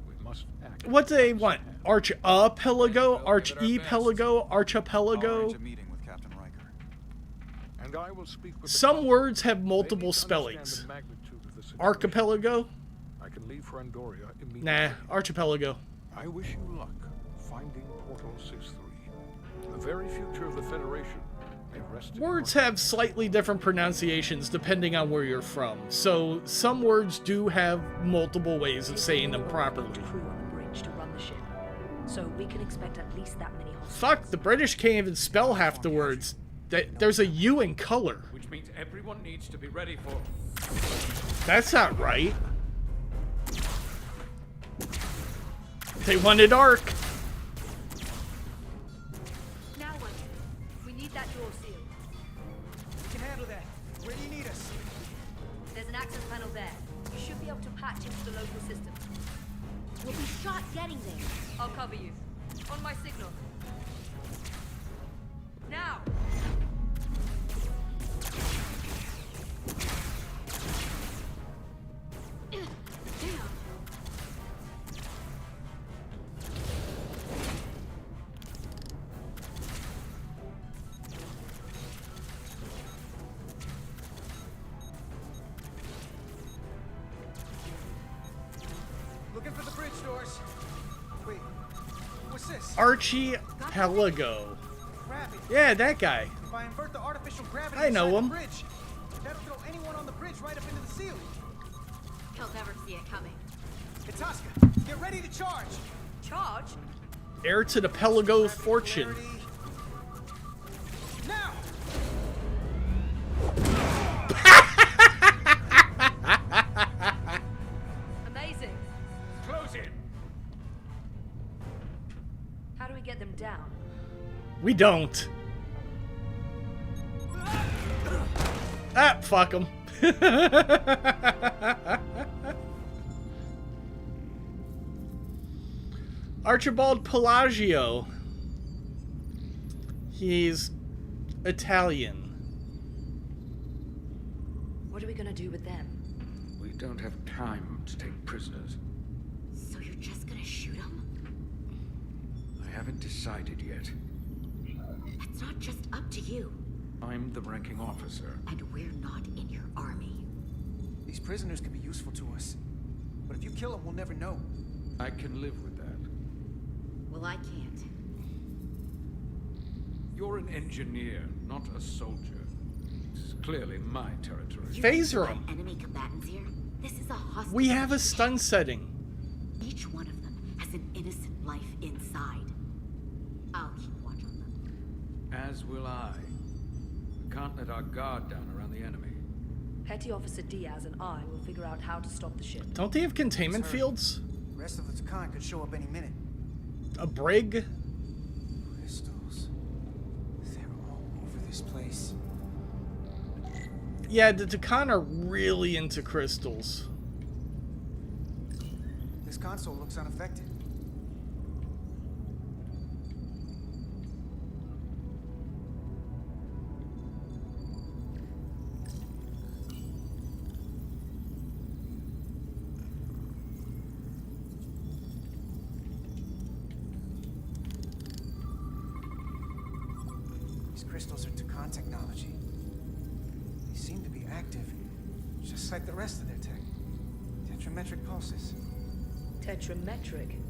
We must act. What do they want? Archipelago? Archipelago? Archipelago? And I will speak with Some words have multiple spellings. Archipelago? I can leave for Angoria immediately. Nah, Archipelago. I wish you luck finding Portal 6-3. The very future of the Federation may rest in Words have slightly different pronunciations depending on where you're from, so some words do have multiple ways of saying them properly. Crew on the bridge to run the ship, so we can expect at least that many hostages. Fuck, the British can't even spell half the words. There's a U in color. Which means everyone needs to be ready for... That's not right. They wanted Ark. Now what? We need that door sealed. We can handle that. Where do you need us? There's an access panel there. You should be able to patch into the local system. We'll be shot getting there. I'll cover you. On my signal. Now! Looking for the bridge doors. Wait, what's this? Archipelago. Grab it. Yeah, that guy. If I invert the artificial gravity I know inside him. the bridge, that'll throw anyone on the bridge right up into the ceiling. He'll never see it coming. Itasca, get ready to charge. Charge? Heir to the Pelago fortune. Now! Amazing. Close it! How do we get them down? We don't. Ah, fuck them. Archibald Pelagio. He's Italian. What are we gonna do with them? We don't have time to take prisoners. So you're just gonna shoot him? I haven't decided yet. That's not just up to you. I'm the ranking officer. And we're not in your army. These prisoners can be useful to us. But if you kill them, we'll never know. I can live with that. Well, I can't. You're an engineer, not a soldier. It's clearly my territory. Phaser them. Enemy combatants here? This is a hostile. We have a stun setting. Each one of them has an innocent life inside. I'll keep watch on them. As will I. We can't let our guard down around the enemy. Petty Officer Diaz and I will figure out how to stop the ship. Don't they have containment fields? The rest of the Takan could show up any minute. A brig? Crystals. They're all over this place. Yeah, the Takan are really into crystals. This console looks unaffected. These crystals are Takan technology. They seem to be active, just like the rest of their tech. Tetrametric pulses. Tetrametric?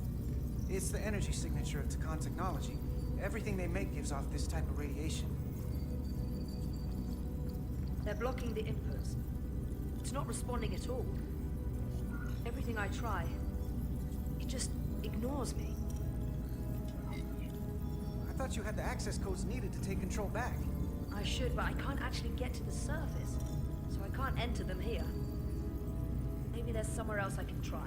It's the energy signature of Takan technology. Everything they make gives off this type of radiation. They're blocking the inputs. It's not responding at all. Everything I try, it just ignores me. I thought you had the access codes needed to take control back. I should, but I can't actually get to the surface, so I can't enter them here. Maybe there's somewhere else I can try.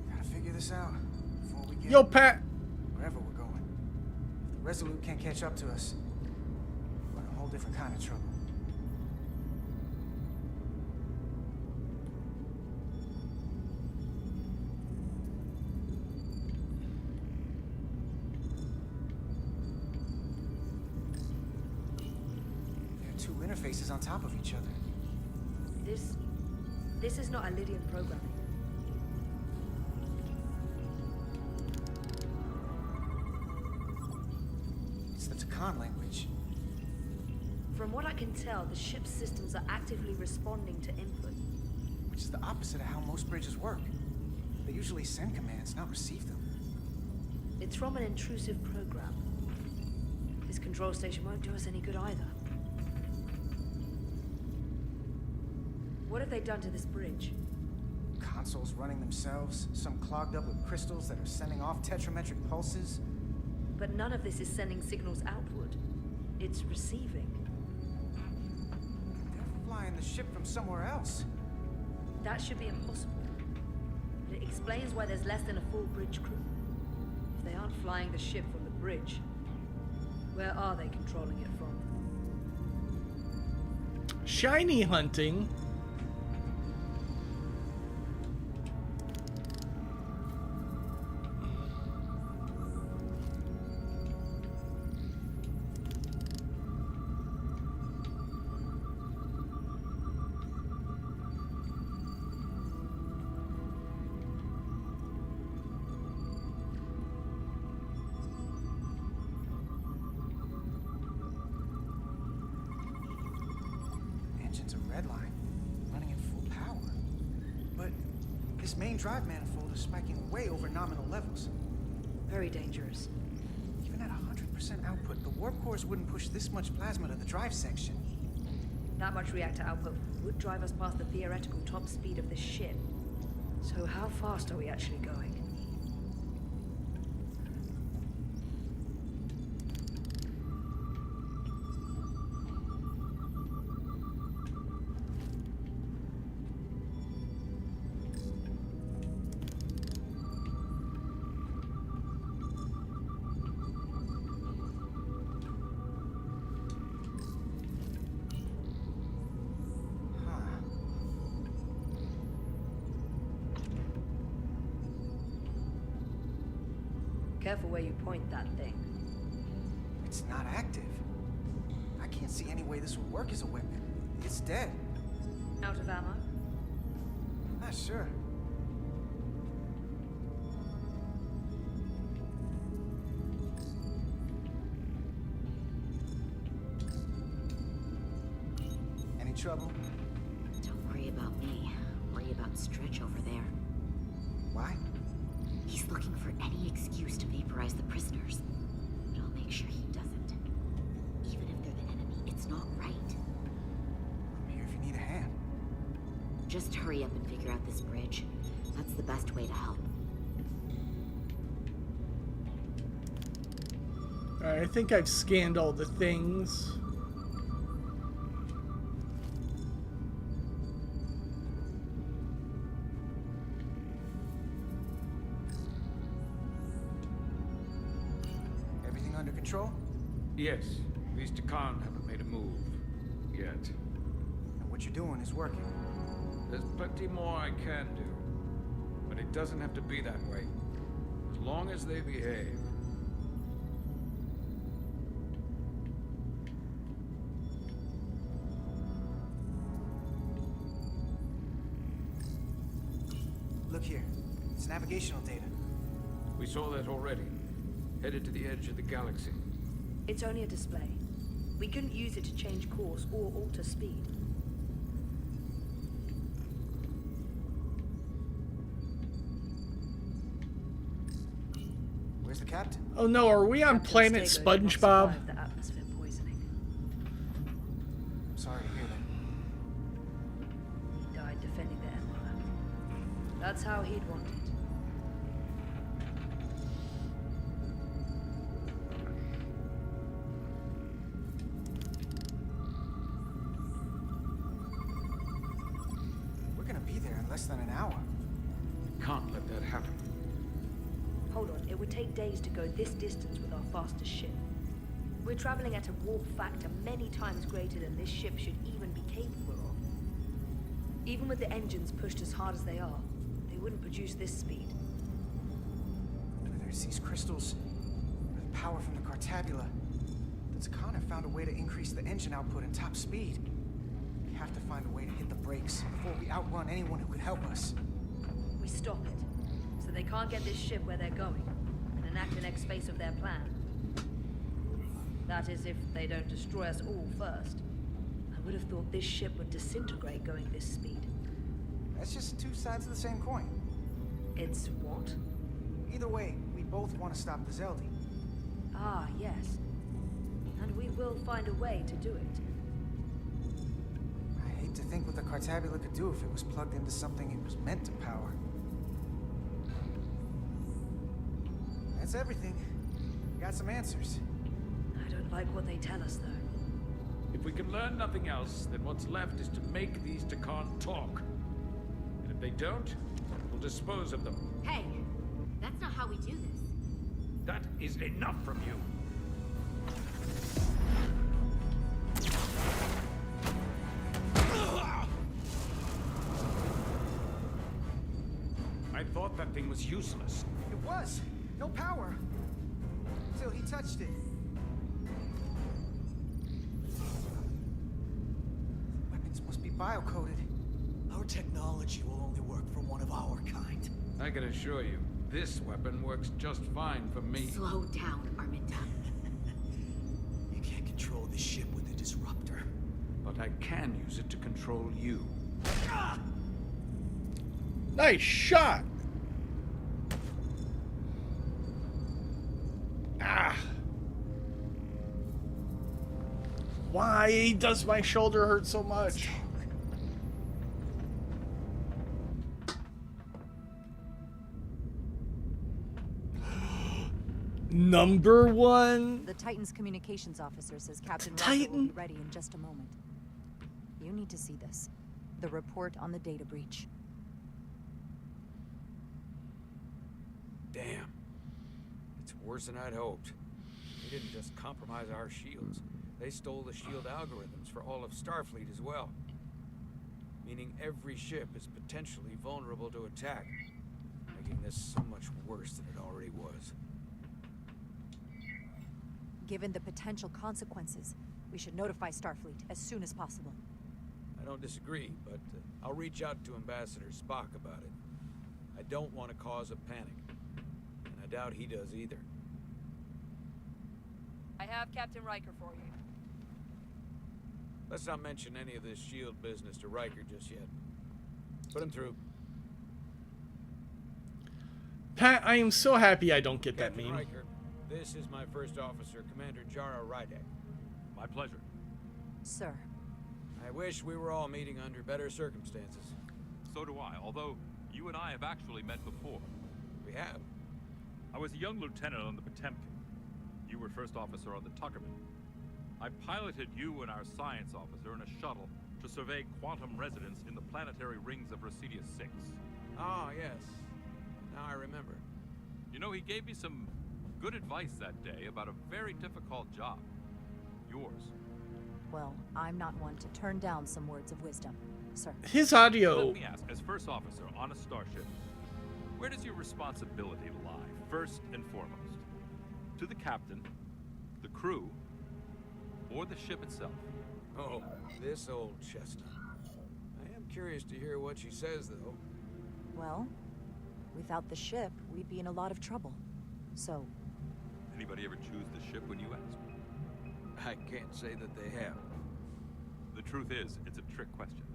Gotta figure this out before we get... Yo, Pat! Wherever we're going. If the Resolute can't catch up to us, we're in a whole different kind of trouble. Two interfaces on top of each other. This is not Lydian programming. It's the Takan language. From what I can tell, the ship's systems are actively responding to input. Which is the opposite of how most bridges work. They usually send commands, not receive them. It's from an intrusive program. This control station won't do us any good either. What have they done to this bridge? Consoles running themselves, some clogged up with crystals that are sending off tetrametric pulses. But none of this is sending signals outward. It's receiving. They're flying the ship from somewhere else. That should be impossible. But it explains why there's less than a full bridge crew. If they aren't flying the ship from the bridge, where are they controlling it from? Shiny hunting? Engine's a red line, running at full power. But this main drive manifold is spiking way over nominal levels. Very dangerous. Even at 100% output, the warp cores wouldn't push this much plasma to the drive section. That much reactor output would drive us past the theoretical top speed of this ship. So how fast are we actually going? Careful where you point that thing. It's not active. I can't see any way this would work as a weapon. It's dead. Out of ammo? Yeah, sure. Any trouble? Don't worry about me. Worry about Stretch over there. Why? He's looking for any excuse to vaporize the prisoners. But I'll make sure he doesn't. Even if they're the enemy, it's not right. I'm here if you need a hand. Just hurry up and figure out this bridge. That's the best way to help. Alright, I think I've scanned all the things. Everything under control? Yes, these Takan haven't made a move yet. And what you're doing is working. There's plenty more I can do, but it doesn't have to be that way. As long as they behave. Look here. It's navigational data. We saw that already. Headed to the edge of the galaxy. It's only a display. We couldn't use it to change course or alter speed. Where's the captain? Oh no, are we on Captain planet Stego did not SpongeBob? survive the atmosphere poisoning. I'm sorry to hear that. He died defending the Empire. That's how he'd want it. We're gonna be there in less than an hour. Can't let that happen. Hold on, it would take days to go this distance with our fastest ship. We're traveling at a warp factor many times greater than this ship should even be capable of. Even with the engines pushed as hard as they are, they wouldn't produce this speed. There's these crystals. With power from the Cartabula. The Takan have found a way to increase the engine output and top speed. We have to find a way to hit the brakes before we outrun anyone who could help us. We stop it, so they can't get this ship where they're going, and enact the next phase of their plan. That is, if they don't destroy us all first. I would have thought this ship would disintegrate going this speed. That's just two sides of the same coin. It's what? Either way, we both want to stop the Zeldi. Ah, yes. And we will find a way to do it. I hate to think what the Cartabula could do if it was plugged into something it was meant to power. That's everything. We got some answers. I don't like what they tell us, though. If we can learn nothing else, then what's left is to make these Takan talk. And if they don't, we'll dispose of them. Hey, that's not how we do this. That is enough from you. I thought that thing was useless. It was. No power. Until he touched it. Weapons must be bio-coded. Our technology will only work for one of our kind. I can assure you, this weapon works just fine for me. Slow down, Arminta. You can't control the ship with a disruptor. But I can use it to control you. Nice shot! Ah! Why does my shoulder hurt so much? Number one? The Titan's communications officer says Captain Roger Titan? will be ready in just a moment. You need to see this. The report on the data breach. Damn. It's worse than I'd hoped. They didn't just compromise our shields. They stole the shield algorithms for all of Starfleet as well. Meaning every ship is potentially vulnerable to attack, making this so much worse than it already was. Given the potential consequences, we should notify Starfleet as soon as possible. I don't disagree, but I'll reach out to Ambassador Spock about it. I don't want to cause a panic, and I doubt he does either. I have Captain Riker for you. Let's not mention any of this shield business to Riker just yet. Put him through. Pat, I am so happy I don't get that Captain meme. Riker, this is my first officer, Commander Jara Rydek. My pleasure. Sir. I wish we were all meeting under better circumstances. So do I, although you and I have actually met before. We have? I was a young lieutenant on the Potemkin. You were first officer on the Tuckerman. I piloted you and our science officer in a shuttle to survey quantum resonance in the planetary rings of Residia 6. Ah, yes. Now I remember. You know, he gave me some good advice that day about a very difficult job. Yours. Well, I'm not one to turn down some words of wisdom, sir. His audio. Let me ask, as first officer on a starship, where does your responsibility lie, first and foremost? To the captain, the crew, or the ship itself? Oh, this old chestnut. I am curious to hear what she says, though. Well, without the ship, we'd be in a lot of trouble. So... Anybody ever choose the ship when you ask? I can't say that they have. The truth is, it's a trick question.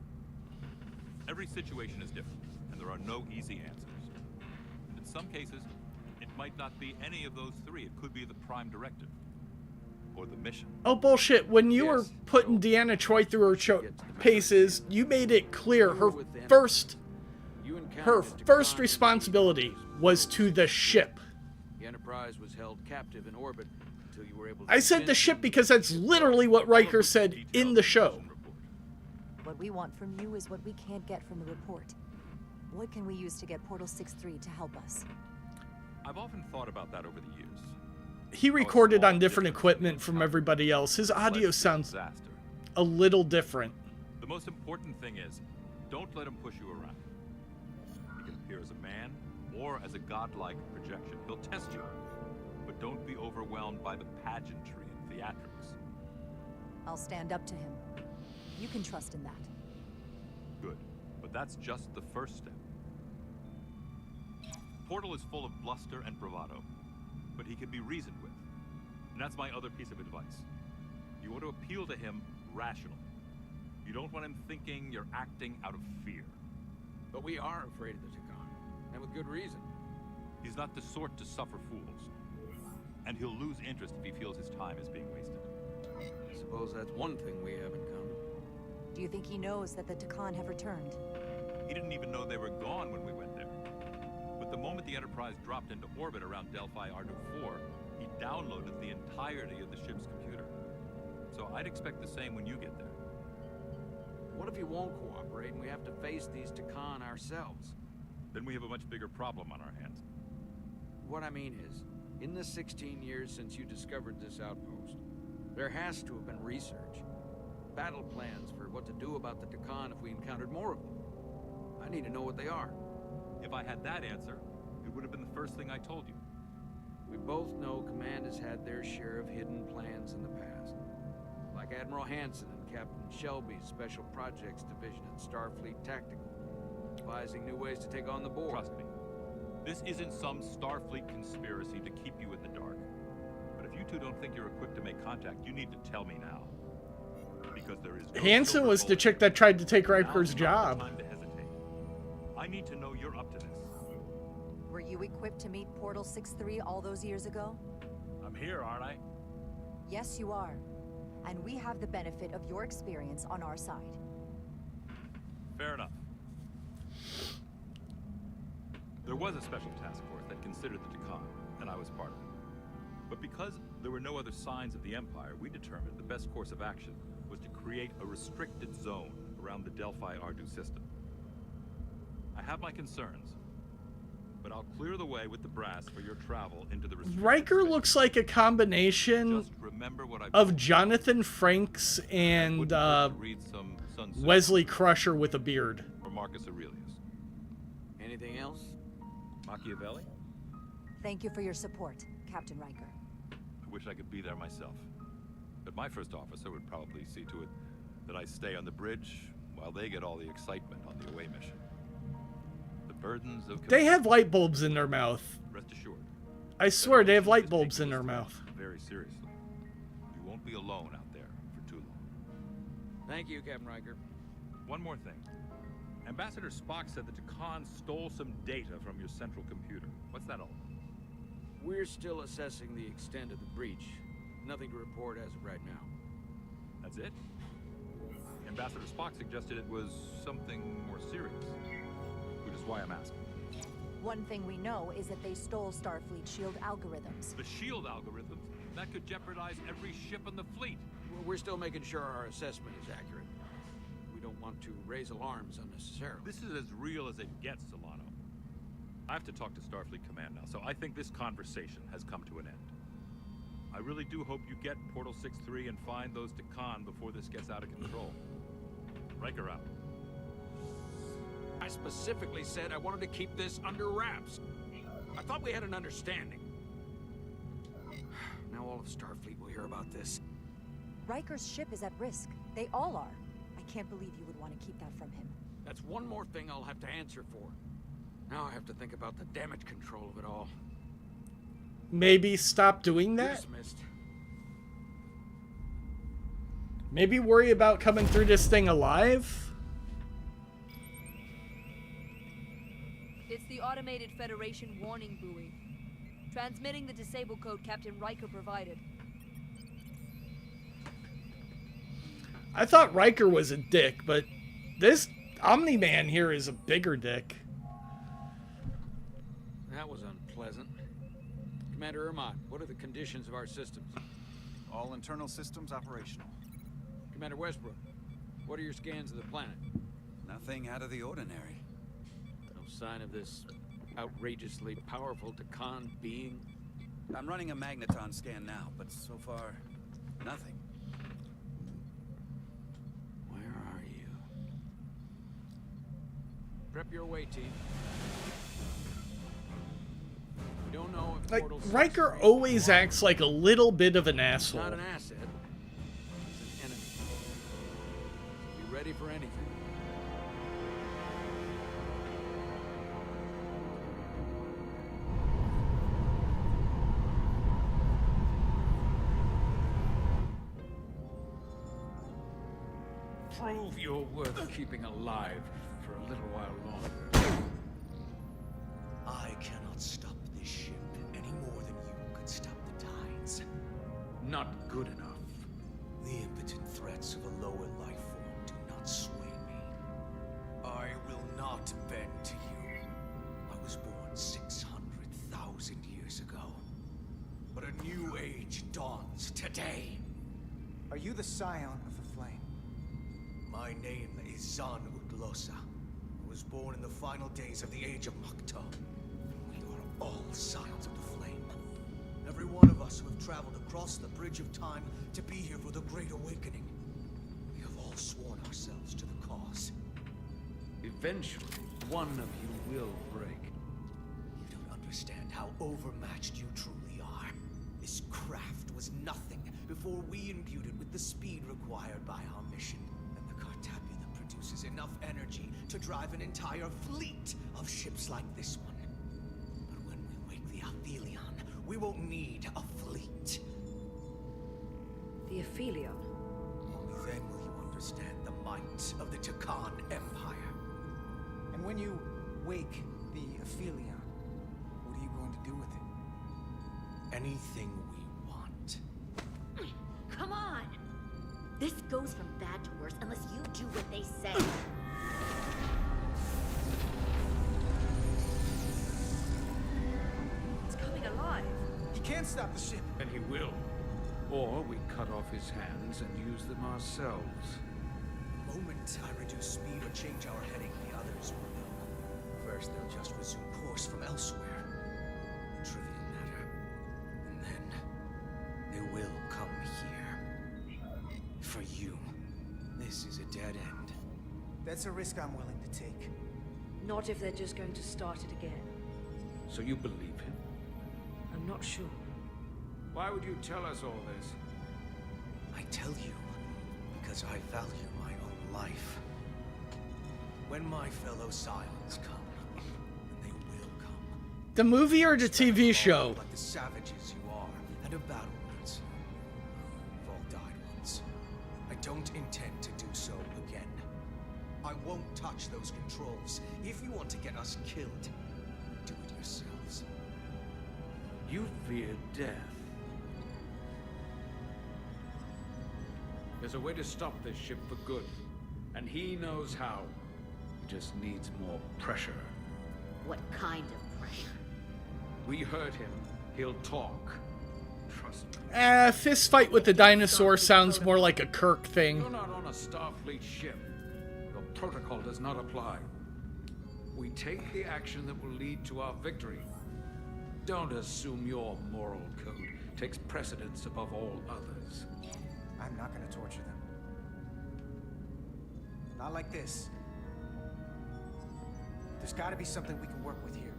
Every situation is different, and there are no easy answers. In some cases, it might not be any of those three. It could be the prime directive, or the mission. Oh, bullshit. When you were putting Deanna Troi through her paces, you made it clear her first responsibility was to the ship. The Enterprise was held captive in orbit until you were able to... I said the ship because that's literally what Riker said in the show. What we want from you is what we can't get from the report. What can we use to get Portal 6-3 to help us? I've often thought about that over the years. He recorded on different equipment from everybody else. His audio sounds a little different. The most important thing is, don't let him push you around. He can appear as a man or as a godlike projection. He'll test you, but don't be overwhelmed by the pageantry and theatrics. I'll stand up to him. You can trust in that. Good, but that's just the first step. Portal is full of bluster and bravado, but he can be reasoned with. And that's my other piece of advice. You want to appeal to him rationally. You don't want him thinking you're acting out of fear. But we are afraid of the Takan, and with good reason. He's not the sort to suffer fools. And he'll lose interest if he feels his time is being wasted. I suppose that's one thing we have in common. Do you think he knows that the Takan have returned? He didn't even know they were gone when we went there. But the moment the Enterprise dropped into orbit around Delphi Ardu 4, he downloaded the entirety of the ship's computer. So I'd expect the same when you get there. What if he won't cooperate and we have to face these Takan ourselves? Then we have a much bigger problem on our hands. What I mean is, in the 16 years since you discovered this outpost, there has to have been research. Battle plans for what to do about the Takan if we encountered more of them. I need to know what they are. If I had that answer, it would have been the first thing I told you. We both know Command has had their share of hidden plans in the past. Like Admiral Hansen and Captain Shelby's Special Projects Division at Starfleet Tactical, devising new ways to take on the board. Trust me, this isn't some Starfleet conspiracy to keep you in the dark. But if you two don't think you're equipped to make contact, you need to tell me now. Because there is no Hansen was the chick that tried to take Riker's job. Time to hesitate. I need to know you're up to this. Were you equipped to meet Portal 6-3 all those years ago? I'm here, aren't I? Yes, you are. And we have the benefit of your experience on our side. Fair enough. There was a special task force that considered the Takan, and I was part of it. But because there were no other signs of the Empire, we determined the best course of action was to create a restricted zone around the Delphi Ardu system. I have my concerns, but I'll clear the way with the brass for your travel into the restricted Riker looks like a combination of Jonathan Frakes and Wesley Crusher with a beard. Or Marcus Aurelius. Anything else? Machiavelli? Thank you for your support, Captain Riker. I wish I could be there myself. But my first officer would probably see to it that I stay on the bridge while they get all the excitement on the away mission. The burdens of... They have light bulbs in their mouth. Rest assured. I swear they have light bulbs in their mouth. Very seriously. You won't be alone out there for too long. Thank you, Captain Riker. One more thing. Ambassador Spock said that Khan stole some data from your central computer. What's that all about? We're still assessing the extent of the breach. Nothing to report as of right now. That's it? Ambassador Spock suggested it was something more serious, which is why I'm asking. One thing we know is that they stole Starfleet shield algorithms. The shield algorithms? That could jeopardize every ship in the fleet. We're still making sure our assessment is accurate. We don't want to raise alarms unnecessarily. This is as real as it gets, Solano. I have to talk to Starfleet Command now, so I think this conversation has come to an end. I really do hope you get Portal 6-3 and find those Khan before this gets out of control. Riker out. I specifically said I wanted to keep this under wraps. I thought we had an understanding. Now all of Starfleet will hear about this. Riker's ship is at risk. They all are. I can't believe you would want to keep that from him. That's one more thing I'll have to answer for. Now I have to think about the damage control of it all. Maybe stop doing that? Dismissed. Maybe worry about coming through this thing alive? It's the automated Federation warning buoy. Transmitting the disable code Captain Riker provided. I thought Riker was a dick, but this Omni-Man here is a bigger dick. That was unpleasant. Commander Ermont, what are the conditions of our systems? All internal systems operational. Commander Westbrook, what are your scans of the planet? Nothing out of the ordinary. No sign of this outrageously powerful Takan being? I'm running a magneton scan now, but so far, nothing. Where are you? Prep your way, team. We don't know if Like, Portal Riker always acts like a little bit of an It's asshole. not an asset. It's an enemy. Be ready for anything. Prove you're worth keeping alive for a little while longer. I cannot stop this ship any more than you could stop the tides. Not good enough. The impotent threats of a lower life form do not sway me. I will not bend to you. I was born 600,000 years ago. But a new age dawns today. Are you the scion of the flame? My name is Zan Utlosa. I was born in the final days of the Age of Makto. We are all scions of the flame. Every one of us who have traveled across the bridge of time to be here for the Great Awakening. We have all sworn ourselves to the cause. Eventually, one of you will break. You don't understand how overmatched you truly are. This craft was nothing before we imbued it with the speed required by our mission. And the Cartabula produces enough energy to drive an entire fleet of ships like this one. But when we wake the Aphelion, we won't need a fleet. The Aphelion? Only then will you understand the might of the Takan Empire. And when you wake the Aphelion, what are you going to do with it? Anything we want. Come on! This goes from bad to worse unless you do what they say. It's coming alive. He can't stop the ship. And he will. Or we cut off his hands and use them ourselves. The moment I reduce speed or change our heading, the others will know. First, they'll just resume course from elsewhere. Trivial matter. And then, they will come here. For you, this is a dead end. That's a risk I'm willing to take. Not if they're just going to start it again. So you believe him? I'm not sure. Why would you tell us all this? I tell you because I value my own life. When my fellow Scions come, and they will come. The movie or the TV show? Like the savages you are, and a battle wounds. You've all died once. I don't intend to do so again. I won't touch those controls. If you want to get us killed, do it yourselves. You fear death. There's a way to stop this ship for good, and he knows how. He just needs more pressure. What kind of pressure? We heard him. He'll talk. Trust me. Fist fight with the dinosaur sounds more like a Kirk thing. You're not on a Starfleet ship. Your protocol does not apply. We take the action that will lead to our victory. Don't assume your moral code takes precedence above all others. I'm not gonna torture them. Not like this. There's gotta be something we can work with here.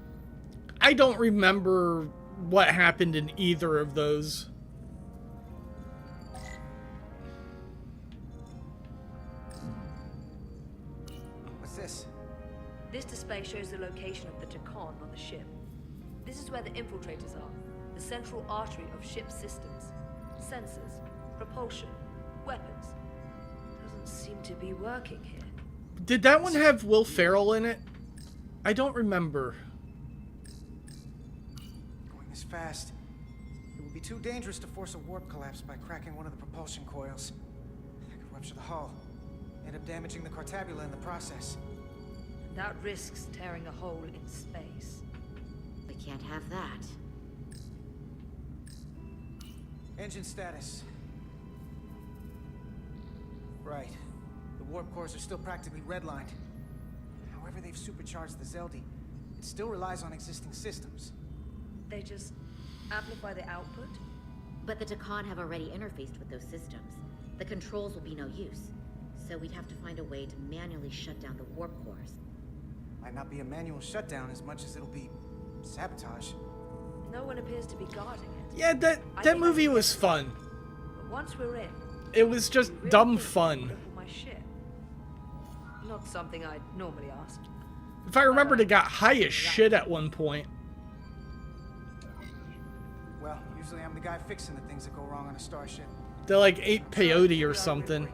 I don't remember what happened in either of those. What's this? This display shows the location of the Takan on the ship. This is where the infiltrators are, the central artery of ship systems. Sensors, propulsion, weapons. Doesn't seem to be working here. Did that one have Will Ferrell in it? I don't remember. Going this fast, it would be too dangerous to force a warp collapse by cracking one of the propulsion coils. I could rupture the hull, end up damaging the Cartabula in the process. That risks tearing a hole in space. We can't have that. Engine status. Right. The warp cores are still practically redlined. However they've supercharged the Zeldi, it still relies on existing systems. They just amplify the output? But the Takan have already interfaced with those systems. The controls will be no use. So we'd have to find a way to manually shut down the warp cores. Might not be a manual shutdown as much as it'll be sabotage. No one appears to be guarding it. Yeah, that movie was fun. But once we're in, It was just really dumb could fun. cripple my ship. Not something I'd normally ask. If I remembered, it got high as shit at one point. Well, usually I'm the guy fixing the things that go wrong on a starship. They like ate peyote or something.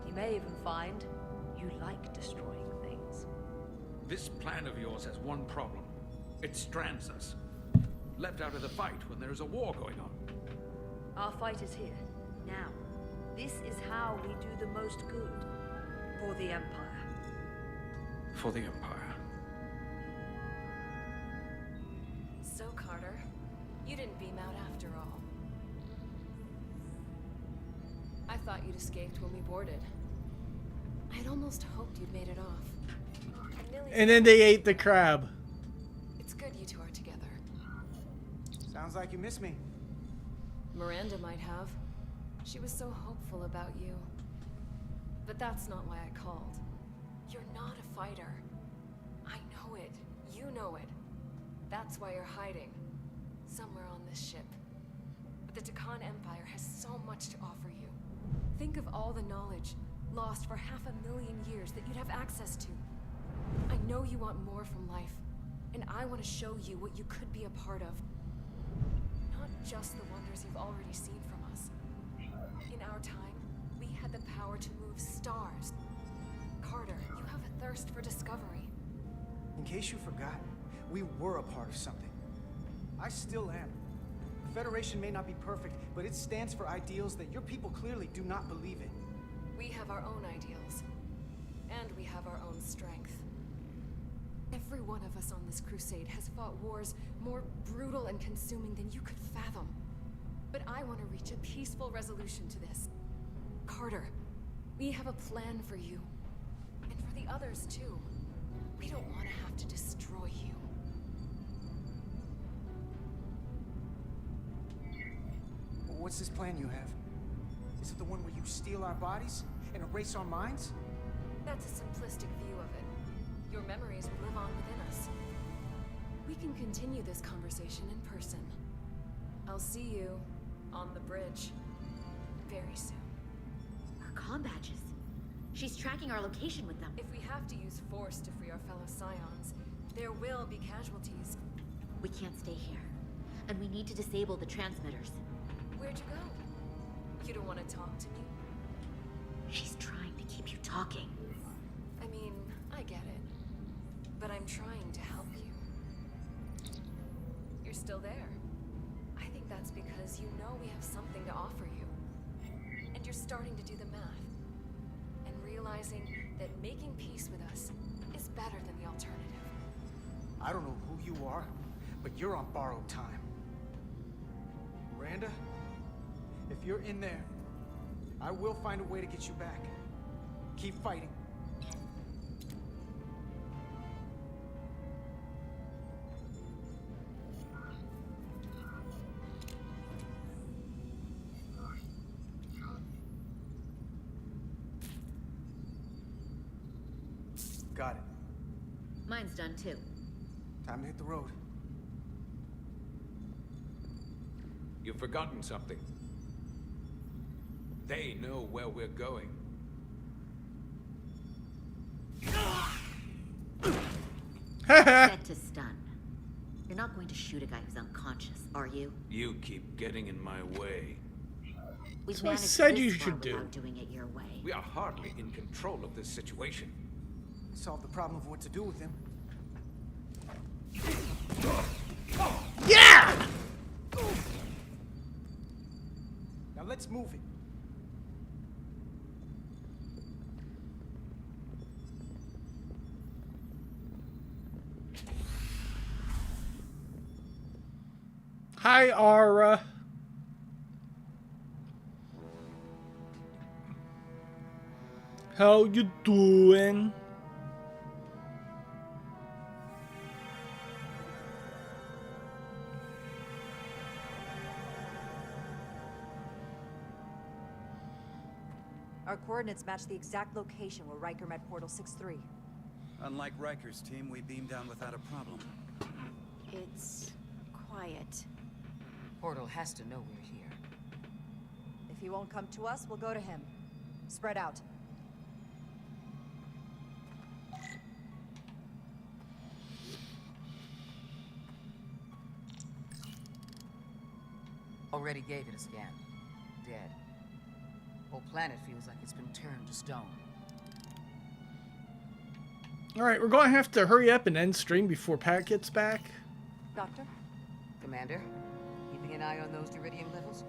You may even find you like destroying things. This plan of yours has one problem. It strands us. Left out of the fight when there is a war going on. Our fight is here, now. This is how we do the most good. For the Empire. For the Empire. So, Carter, you didn't beam out after all. I thought you'd escaped when we boarded. I'd almost hoped you'd made it off. And then they ate the crab. It's good you two are together. Sounds like you miss me. Miranda might have. She was so hopeful about you. But that's not why I called. You're not a fighter. I know it. You know it. That's why you're hiding. Somewhere on this ship. But the Takan Empire has so much to offer you. Think of all the knowledge lost for 500,000 years that you'd have access to. I know you want more from life, and I want to show you what you could be a part of. Not just the wonders you've already seen from us. In our time, we had the power to move stars. Carter, you have a thirst for discovery. In case you forgot, we were a part of something. I still am. The Federation may not be perfect, but it stands for ideals that your people clearly do not believe in. We have our own ideals. And we have our own strength. Every one of us on this crusade has fought wars more brutal and consuming than you could fathom. But I want to reach a peaceful resolution to this. Carter, we have a plan for you. And for the others, too. We don't want to have to destroy you. What's this plan you have? Is it the one where you steal our bodies and erase our minds? That's a simplistic view of it. Your memories will live on within us. We can continue this conversation in person. I'll see you on the bridge very soon. Our comm badges. She's tracking our location with them. If we have to use force to free our fellow Scions, there will be casualties. We can't stay here. And we need to disable the transmitters. Where'd you go? You don't want to talk to me? She's trying to keep you talking. I mean, I get it. But I'm trying to help you. You're still there. I think that's because you know we have something to offer you. And you're starting to do the math. And realizing that making peace with us is better than the alternative. I don't know who you are, but you're on borrowed time. Miranda, if you're in there, I will find a way to get you back. Keep fighting. Got it. Mine's done too. Time to hit the road. You've forgotten something. They know where we're going. Set to stun. You're not going to shoot a guy who's unconscious, are you? You keep getting in my way. We've That's what I managed said this you far should do. without doing it your way. We are hardly in control of this situation. Solve the problem of what to do with him. Yeah! Now let's move it. Hi, Ara. How you doing? Our coordinates match the exact location where Riker met Portal 6-3. Unlike Riker's team, we beamed down without a problem. It's quiet. Portal has to know we're here. If he won't come to us, we'll go to him. Spread out. Already gave it a scan. Dead. Whole planet feels like it's been turned to stone. Alright, we're going to have to hurry up and end stream before Pat gets back. Doctor? Commander, keeping an eye on those iridium levels?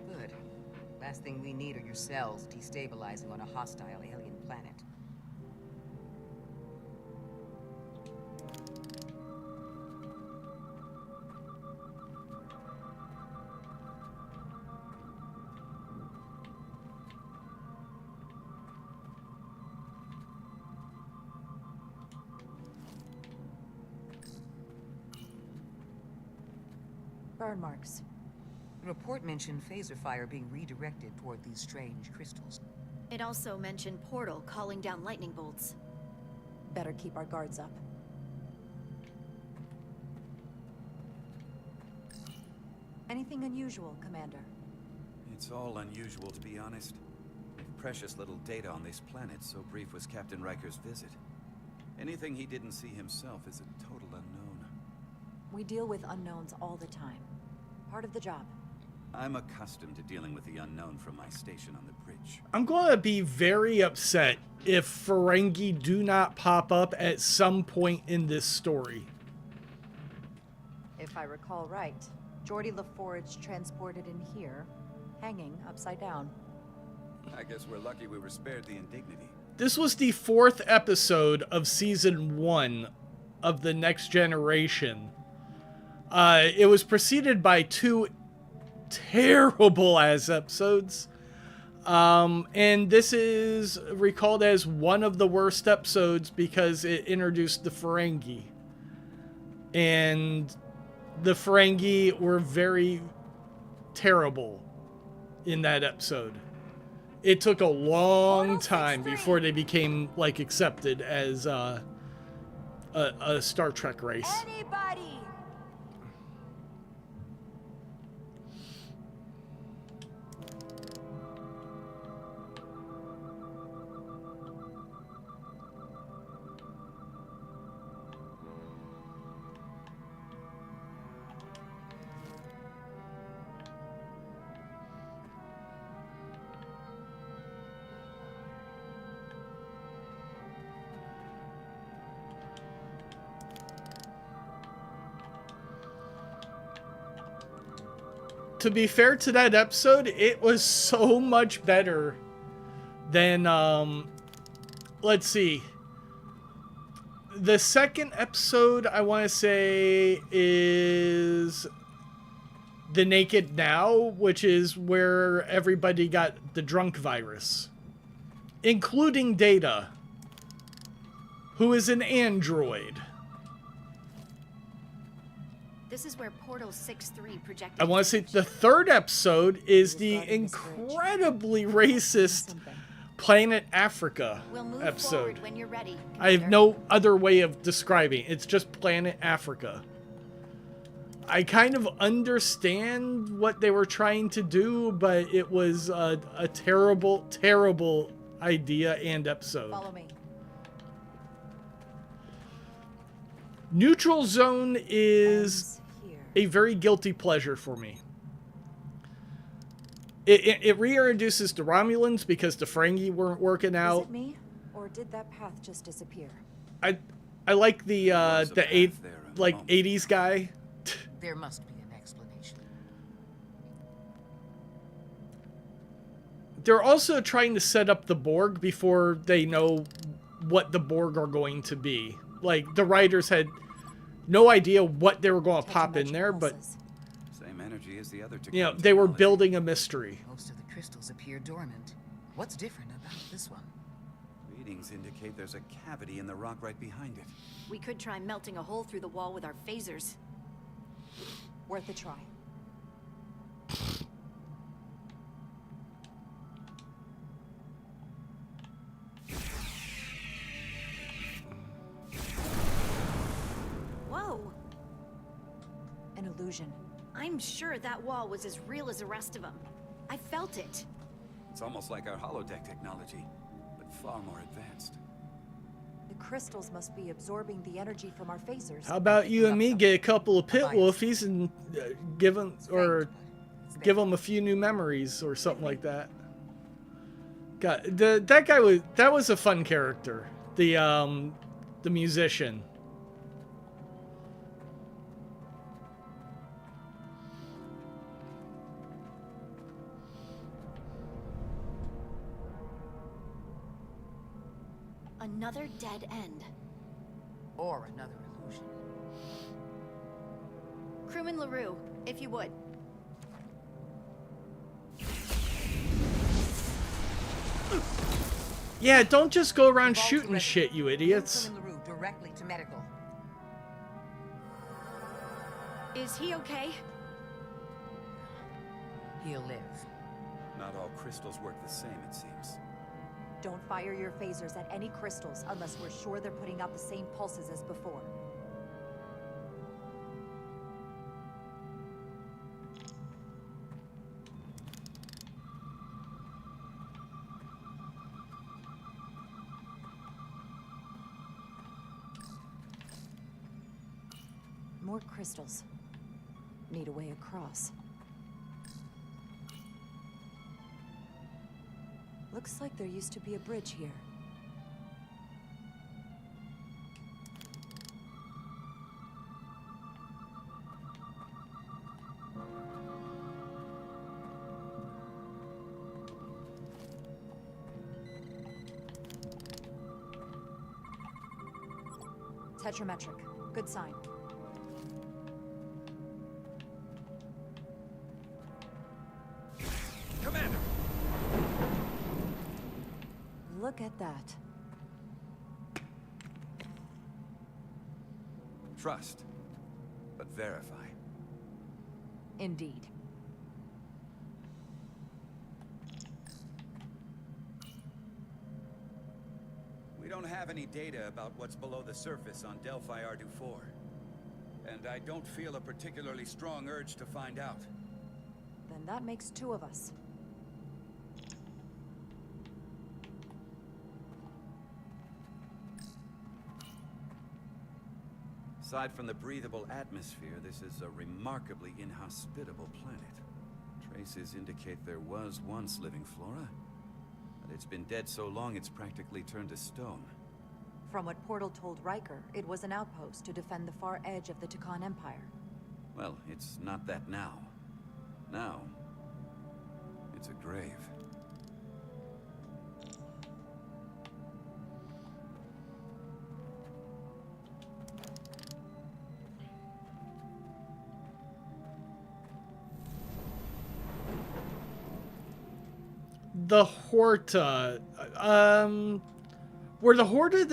Good. Last thing we need are your cells destabilizing on a hostile alien planet. Burn marks. The report mentioned phaser fire being redirected toward these strange crystals. It also mentioned Portal calling down lightning bolts. Better keep our guards up. Anything unusual, Commander? It's all unusual, to be honest. Precious little data on this planet, so brief was Captain Riker's visit. Anything he didn't see himself is a total unknown. We deal with unknowns all the time. Part of the job. I'm accustomed to dealing with the unknown from my station on the bridge. I'm going to be very upset if Ferengi do not pop up at some point in this story. If I recall right, Geordi LaForge transported in here, hanging upside down. I guess we're lucky we were spared the indignity. This was the 4th episode of Season 1 of The Next Generation. It was preceded by 2 terrible-ass episodes. And this is recalled as one of the worst episodes because it introduced the Ferengi. And the Ferengi were very terrible in that episode. It took a long time before they became, like, accepted as a Star Trek race. Anybody! to be fair to that episode, it was so much better than, let's see. The second episode, I want to say, is The Naked Now, which is where everybody got the drunk virus. Including Data, who is an android. This is where Portal 6-3 projected. I want to say the third episode is the incredibly racist Planet Africa episode. When you're ready, I have no other way of describing it. It's just Planet Africa. I kind of understand what they were trying to do, but it was a terrible, terrible idea and episode. Follow me. Neutral Zone is a very guilty pleasure for me. It reintroduces the Romulans because the Ferengi weren't working out. Is it me, or did that path just disappear? I like the 80s guy. There must be an explanation. They're also trying to set up the Borg before they know what the Borg are going to be. Like, the writers had no idea what they were going to pop in there, but Same energy as the other two. you know, they were building a mystery. Most of the crystals appear dormant. What's different about this one? Readings indicate there's a cavity in the rock right behind it. We could try melting a hole through the wall with our phasers. Worth a try. Whoa! An illusion. I'm sure that wall was as real as the rest of them. I felt it. It's almost like our holodeck technology, but far more advanced. The crystals must be absorbing the energy from our phasers. How about you and me get a couple of pit wolfies and give them a few new memories or something like that. God, that was a fun character. The musician. Another dead end. Or another illusion. Crewman LaRue, if you would. Yeah, don't just go around shooting shit, you idiots. Crewman LaRue, directly to medical. Is he okay? He'll live. Not all crystals work the same, it seems. Don't fire your phasers at any crystals unless we're sure they're putting out the same pulses as before. More crystals. Need a way across. Looks like there used to be a bridge here. Tetrametric. Good sign. Commander! Look at that. Trust, but verify. Indeed. We don't have any data about what's below the surface on Delphi Ardu 4. And I don't feel a particularly strong urge to find out. Then that makes two of us. Aside from the breathable atmosphere, this is a remarkably inhospitable planet. Traces indicate there was once living flora, but it's been dead so long it's practically turned to stone. From what Portal told Riker, it was an outpost to defend the far edge of the Takan Empire. Well, it's not that now. Now, it's a grave. The Horta. Were the Horta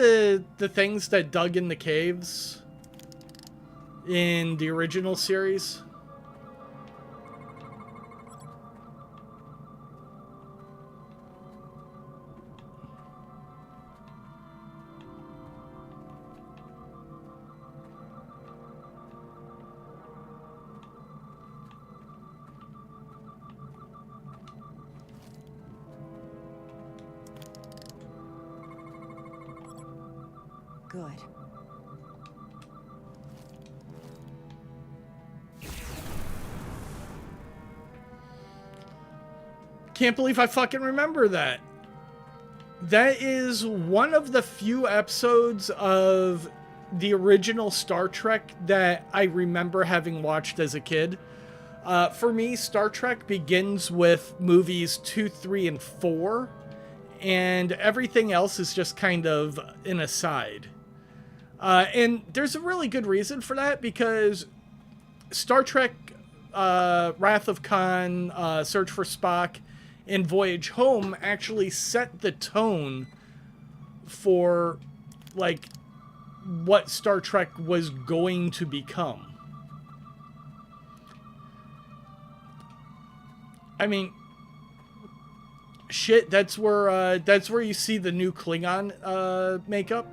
the things that dug in the caves in the original series? Good. Can't believe I fucking remember that. That is one of the few episodes of the original Star Trek that I remember having watched as a kid. For me, Star Trek begins with movies 2, 3, and 4, and everything else is just kind of an aside. And there's a really good reason for that, because Star Trek, Wrath of Khan, Search for Spock, and Voyage Home actually set the tone for, like, what Star Trek was going to become. I mean, shit, that's where you see the new Klingon makeup,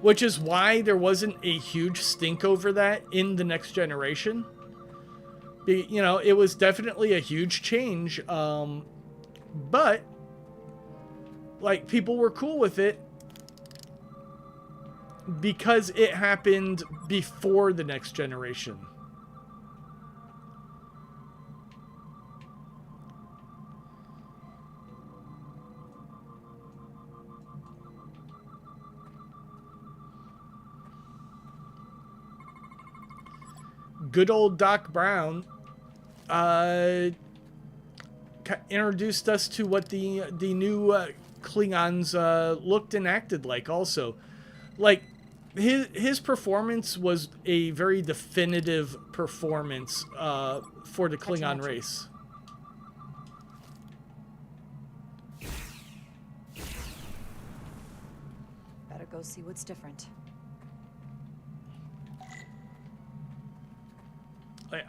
which is why there wasn't a huge stink over that in the Next Generation. You know, it was definitely a huge change, but like, people were cool with it because it happened before the Next Generation. Good old Doc Brown introduced us to what the new Klingons looked and acted like also. Like, his performance was a very definitive performance for the Klingon race. Better go see what's different.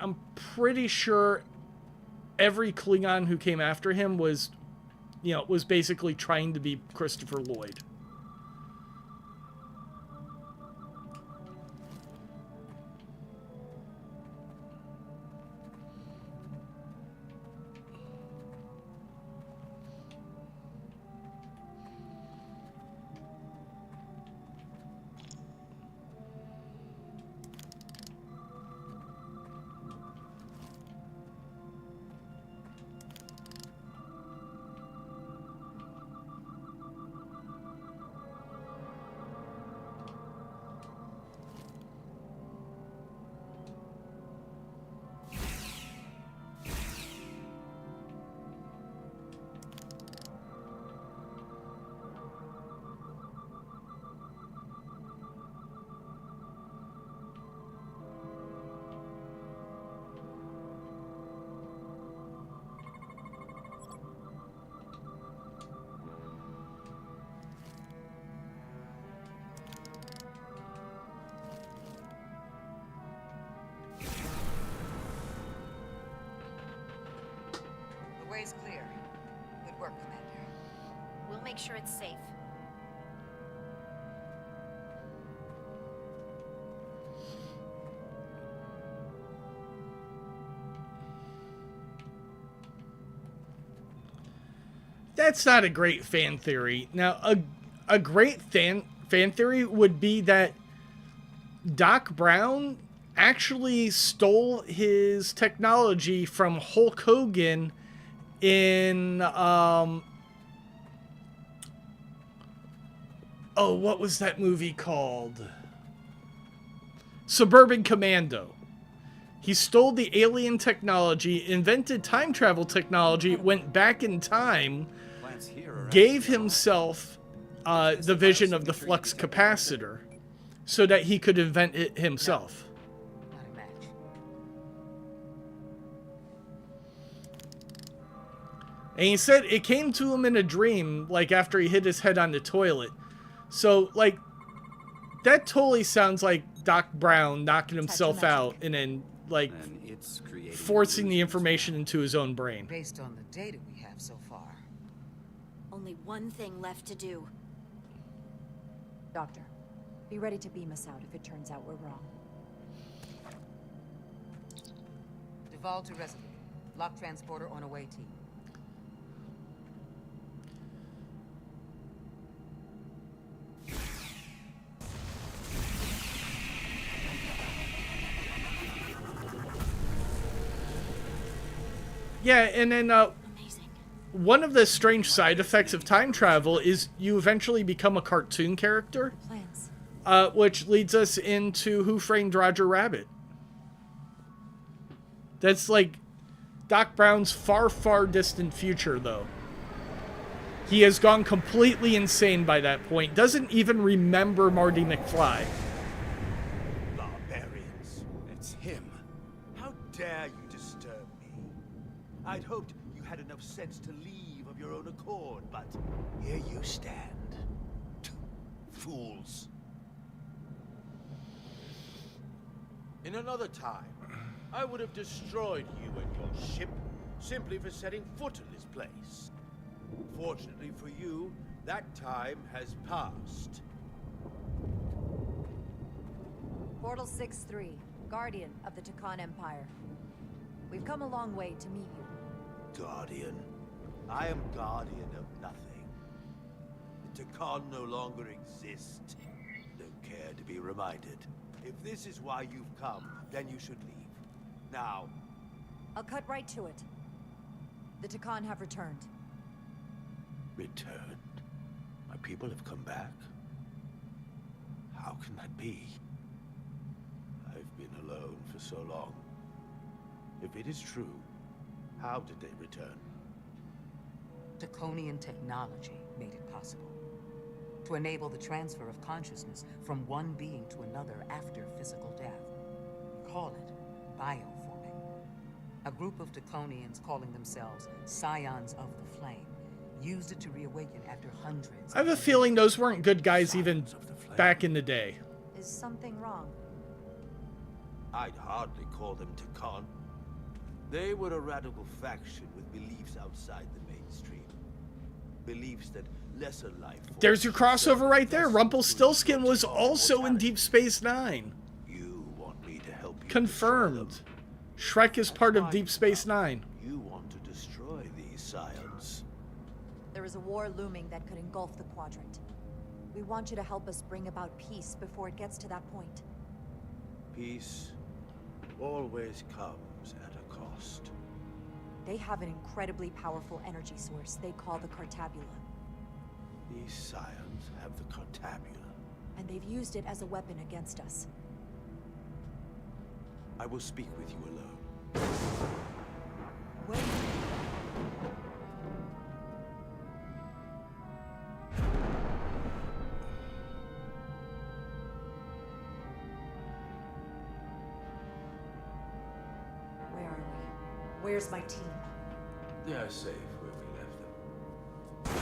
I'm pretty sure every Klingon who came after him was, you know, was basically trying to be Christopher Lloyd. The way's clear. Good work, Commander. We'll make sure it's safe. That's not a great fan theory. Now, a great fan theory would be that Doc Brown actually stole his technology from Hulk Hogan in, oh, what was that movie called? Suburban Commando. He stole the alien technology, invented time travel technology, went back in time, gave himself the vision of the flux capacitor so that he could invent it himself. Not a match. And he said it came to him in a dream, like after he hit his head on the toilet. So, like, that totally sounds like Doc Brown knocking himself out and then, like, forcing the information into his own brain. Based on the data we have so far. Only one thing left to do. Doctor, be ready to beam us out if it turns out we're wrong. Duval to Resolute. Lock transporter on away team. Yeah, and then one of the strange side effects of time travel is you eventually become a cartoon character, which leads us into Who Framed Roger Rabbit. That's like Doc Brown's far, far distant future, though. He has gone completely insane by that point, doesn't even remember Marty McFly. Barbarians, it's him. How dare you disturb me? I'd hoped you had enough sense to leave of your own accord, but here you stand. Fools. In another time, I would have destroyed you and your ship simply for setting foot in this place. Fortunately for you, that time has passed. Portal 6-3, Guardian of the Takan Empire. We've come a long way to meet you. Guardian? I am guardian of nothing. The Takan no longer exist. Don't care to be reminded. If this is why you've come, then you should leave. Now. I'll cut right to it. The Takan have returned. Returned? My people have come back? How can that be? I've been alone for so long. If it is true, how did they return? Draconian technology made it possible. To enable the transfer of consciousness from one being to another after physical death. Call it bioforming. A group of Draconians calling themselves Scions of the Flame used it to reawaken after hundreds. I have a feeling those weren't good guys even back in the day. Is something wrong? I'd hardly call them Takan. They were a radical faction with beliefs outside the mainstream. Beliefs that lesser life forms. There's your crossover right there. Rumpelstiltskin was also in Deep Space Nine. You want me to help you? Confirmed. Shrek is part of Deep Space Nine. You want to destroy these scions. There is a war looming that could engulf the quadrant. We want you to help us bring about peace before it gets to that point. Peace always comes at a cost. They have an incredibly powerful energy source they call the Cartabula. These scions have the Cartabula. And they've used it as a weapon against us. I will speak with you alone. Wait. Where are we? Where's my team? They are safe where we left them.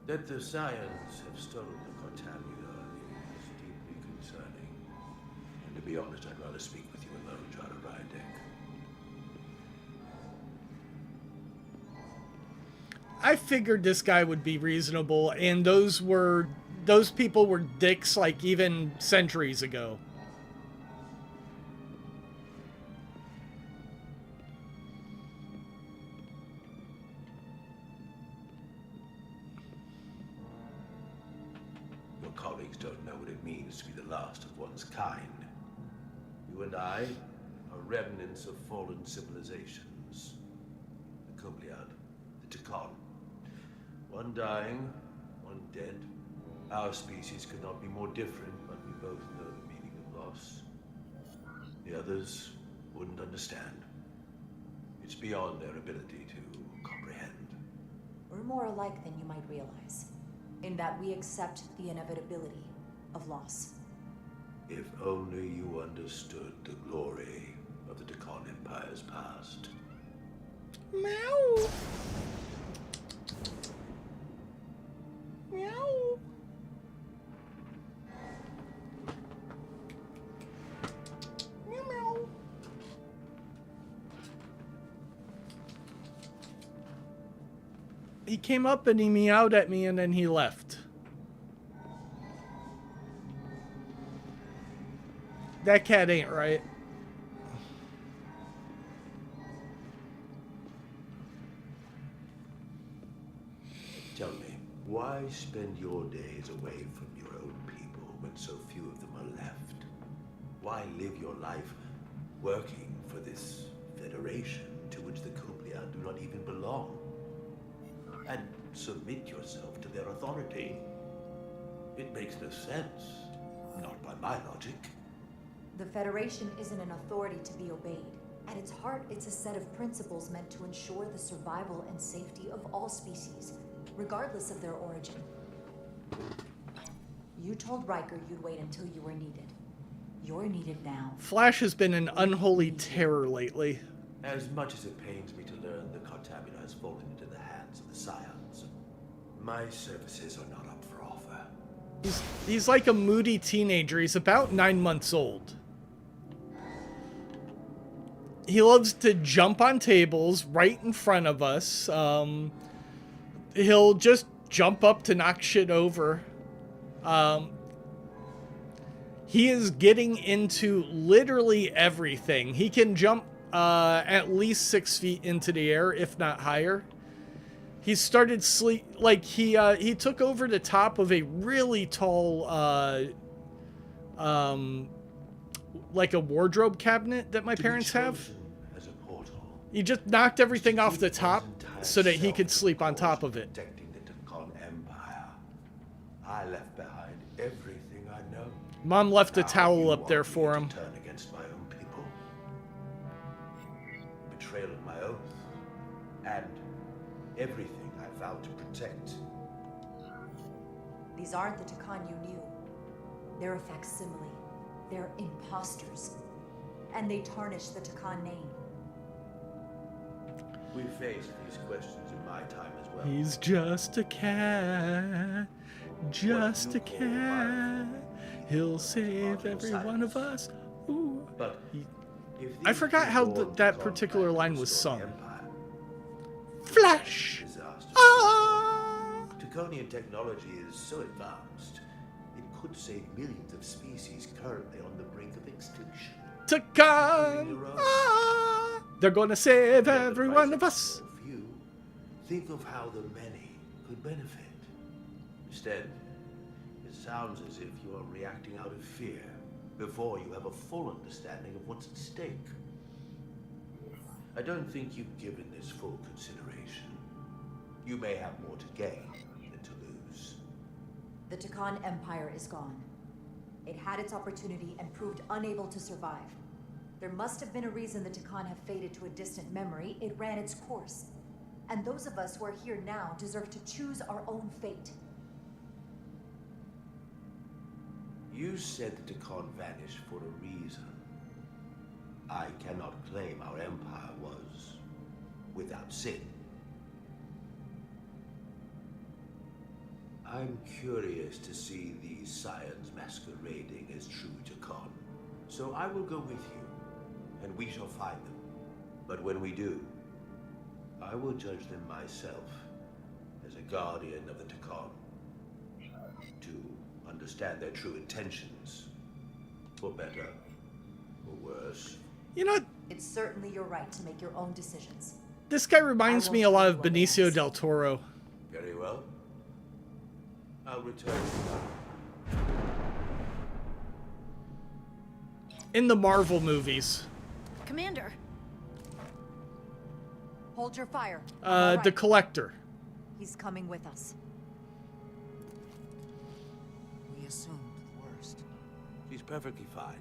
That the scions have stolen the Cartabula is deeply concerning. And to be honest, I'd rather speak with you alone, Jada Rydek. I figured this guy would be reasonable, and those people were dicks like even centuries ago. Your colleagues don't know what it means to be the last of one's kind. You and I are remnants of fallen civilizations. The Kobliad, the Takan. One dying, one dead. Our species could not be more different, but we both know the meaning boss. The others wouldn't understand. It's beyond their ability to comprehend. We're more alike than you might realize, in that we accept the inevitability of loss. If only you understood the glory of the Deccan Empire's past. Meow. Meow. Meow meow. He came up and he meowed at me and then he left. That cat ain't right. Tell me, why spend your days away from your own people when so few of them are left? Why live your life working for this federation to which the Coblia do not even belong? And submit yourself to their authority? It makes no sense. Not by my logic. The Federation isn't an authority to be obeyed. At its heart, it's a set of principles meant to ensure the survival and safety of all species, regardless of their origin. You told Riker you'd wait until you were needed. You're needed now. Flash has been an unholy terror lately. As much as it pains me to learn the Cartabula has fallen into the hands of the Scions, my services are not up for offer. He's like a moody teenager. He's about 9 months old. He loves to jump on tables right in front of us. He'll just jump up to knock shit over. He is getting into literally everything. He can jump at least 6 feet into the air, if not higher. He started he took over the top of a really tall like a wardrobe cabinet that my parents have. He just knocked everything off the top so that he could sleep on top of it. Protecting the Deccan Empire. I left behind everything I know. Mom left a towel up there for him. Turn against my own people. Betrayal of my oath. And everything I vowed to protect. These aren't the Deccan you knew. They're a facsimile. They're imposters. And they tarnish the Deccan name. We faced these questions in my time as well. He's just a cat. Just a cat. He'll save every one of us. Ooh. But I forgot how that particular line was sung. Flash! Ah! Draconian technology is so advanced, it could save millions of species currently on the brink of extinction. Deccan! Ah! They're gonna save every one of us. Few, think of how the many could benefit. Instead, it sounds as if you are reacting out of fear before you have a full understanding of what's at stake. I don't think you've given this full consideration. You may have more to gain than to lose. The Deccan Empire is gone. It had its opportunity and proved unable to survive. There must have been a reason the Deccan have faded to a distant memory. It ran its course. And those of us who are here now deserve to choose our own fate. You said the Deccan vanished for a reason. I cannot claim our empire was without sin. I'm curious to see these scions masquerading as true Deccan. So I will go with you, and we shall find them. But when we do, I will judge them myself as a guardian of the Deccan. To understand their true intentions, for better or worse. You know, it's certainly your right to make your own decisions. This guy reminds me a lot of Benicio del Toro. Very well. I'll return. In the Marvel movies. Commander. Hold your fire. The Collector. He's coming with us. We assumed the worst. She's perfectly fine.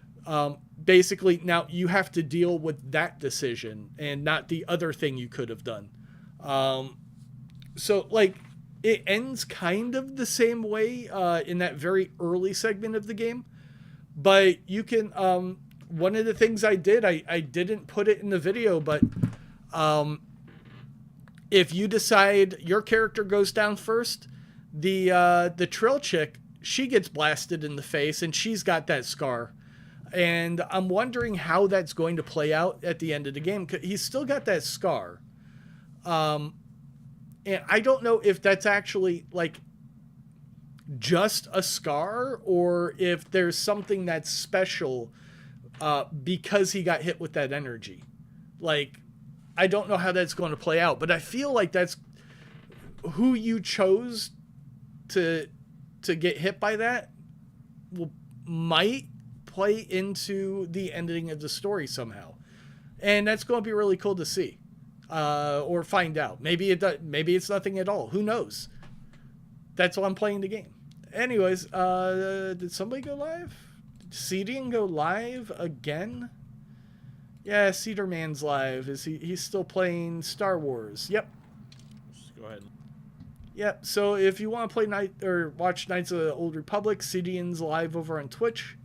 Basically, now you have to deal with that decision and not the other thing you could have done. So, like, it ends kind of the same way in that very early segment of the game. But you can... one of the things I did, I didn't put it in the video, but if you decide your character goes down first, the Trill chick, she gets blasted in the face, and she's got that scar. And I'm wondering how that's going to play out at the end of the game. He's still got that scar. And I don't know if that's actually, like, just a scar, or if there's something that's special because he got hit with that energy. Like, I don't know how that's going to play out, but I feel like that's who you chose to get hit by that might play into the ending of the story somehow. And that's going to be really cool to see. Or find out. Maybe it's nothing at all. Who knows? That's why I'm playing the game. Anyways, did somebody go live? Did Seedian go live again? Yeah, Cedar Man's live. He's still playing Star Wars. Yep. Just go ahead. Yep. So if you want to play watch Knights of the Old Republic, Seedian's live over on Twitch.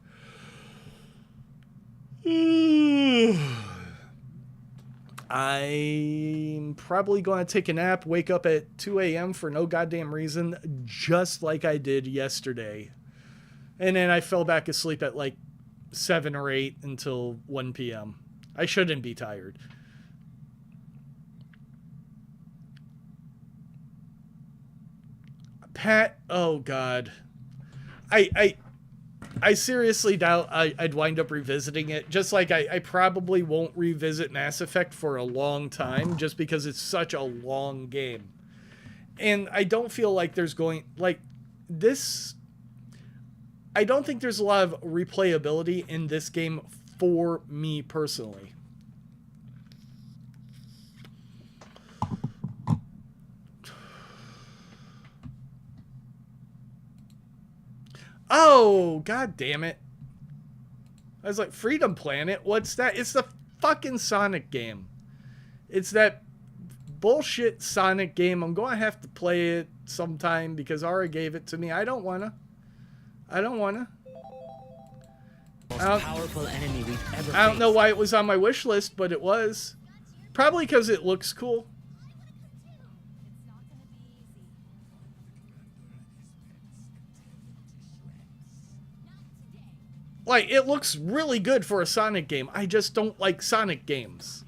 I'm probably going to take a nap, wake up at 2 a.m. for no goddamn reason, just like I did yesterday. And then I fell back asleep at like 7 or 8 until 1 p.m. I shouldn't be tired. Pat, oh God. I seriously doubt I'd wind up revisiting it. Just like I probably won't revisit Mass Effect for a long time, just because it's such a long game. And I don't feel like there's going... Like, this... I don't think there's a lot of replayability in this game for me personally. Oh, God damn it. I was like, Freedom Planet? What's that? It's the fucking Sonic game. It's that bullshit Sonic game. I'm going to have to play it sometime because Ara gave it to me. I don't want to. Most powerful enemy we've ever I don't know why it was on my wish list, but it was. Probably because it looks cool. Like, it looks really good for a Sonic game. I just don't like Sonic games.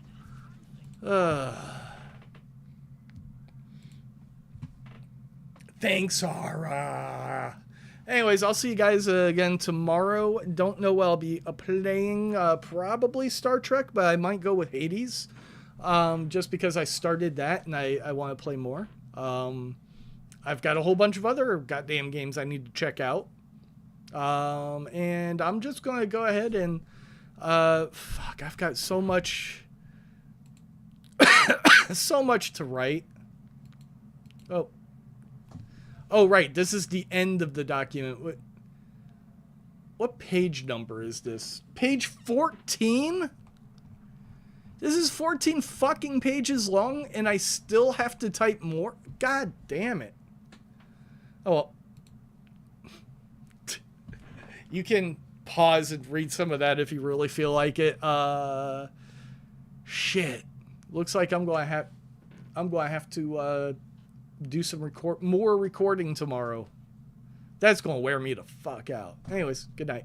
Thanks, Ara. Anyways, I'll see you guys again tomorrow. Don't know what I'll be playing. Probably Star Trek, but I might go with Hades. Just because I started that and I want to play more. I've got a whole bunch of other goddamn games I need to check out. And I'm just going to go ahead and, fuck, I've got so much, so much to write. Oh, right. This is the end of the document. What page number is this? Page 14? This is 14 fucking pages long and I still have to type more? God damn it. Oh, well. You can pause and read some of that if you really feel like it. Shit. Looks like I'm going to have to do some more recording tomorrow. That's going to wear me the fuck out. Anyways, good night.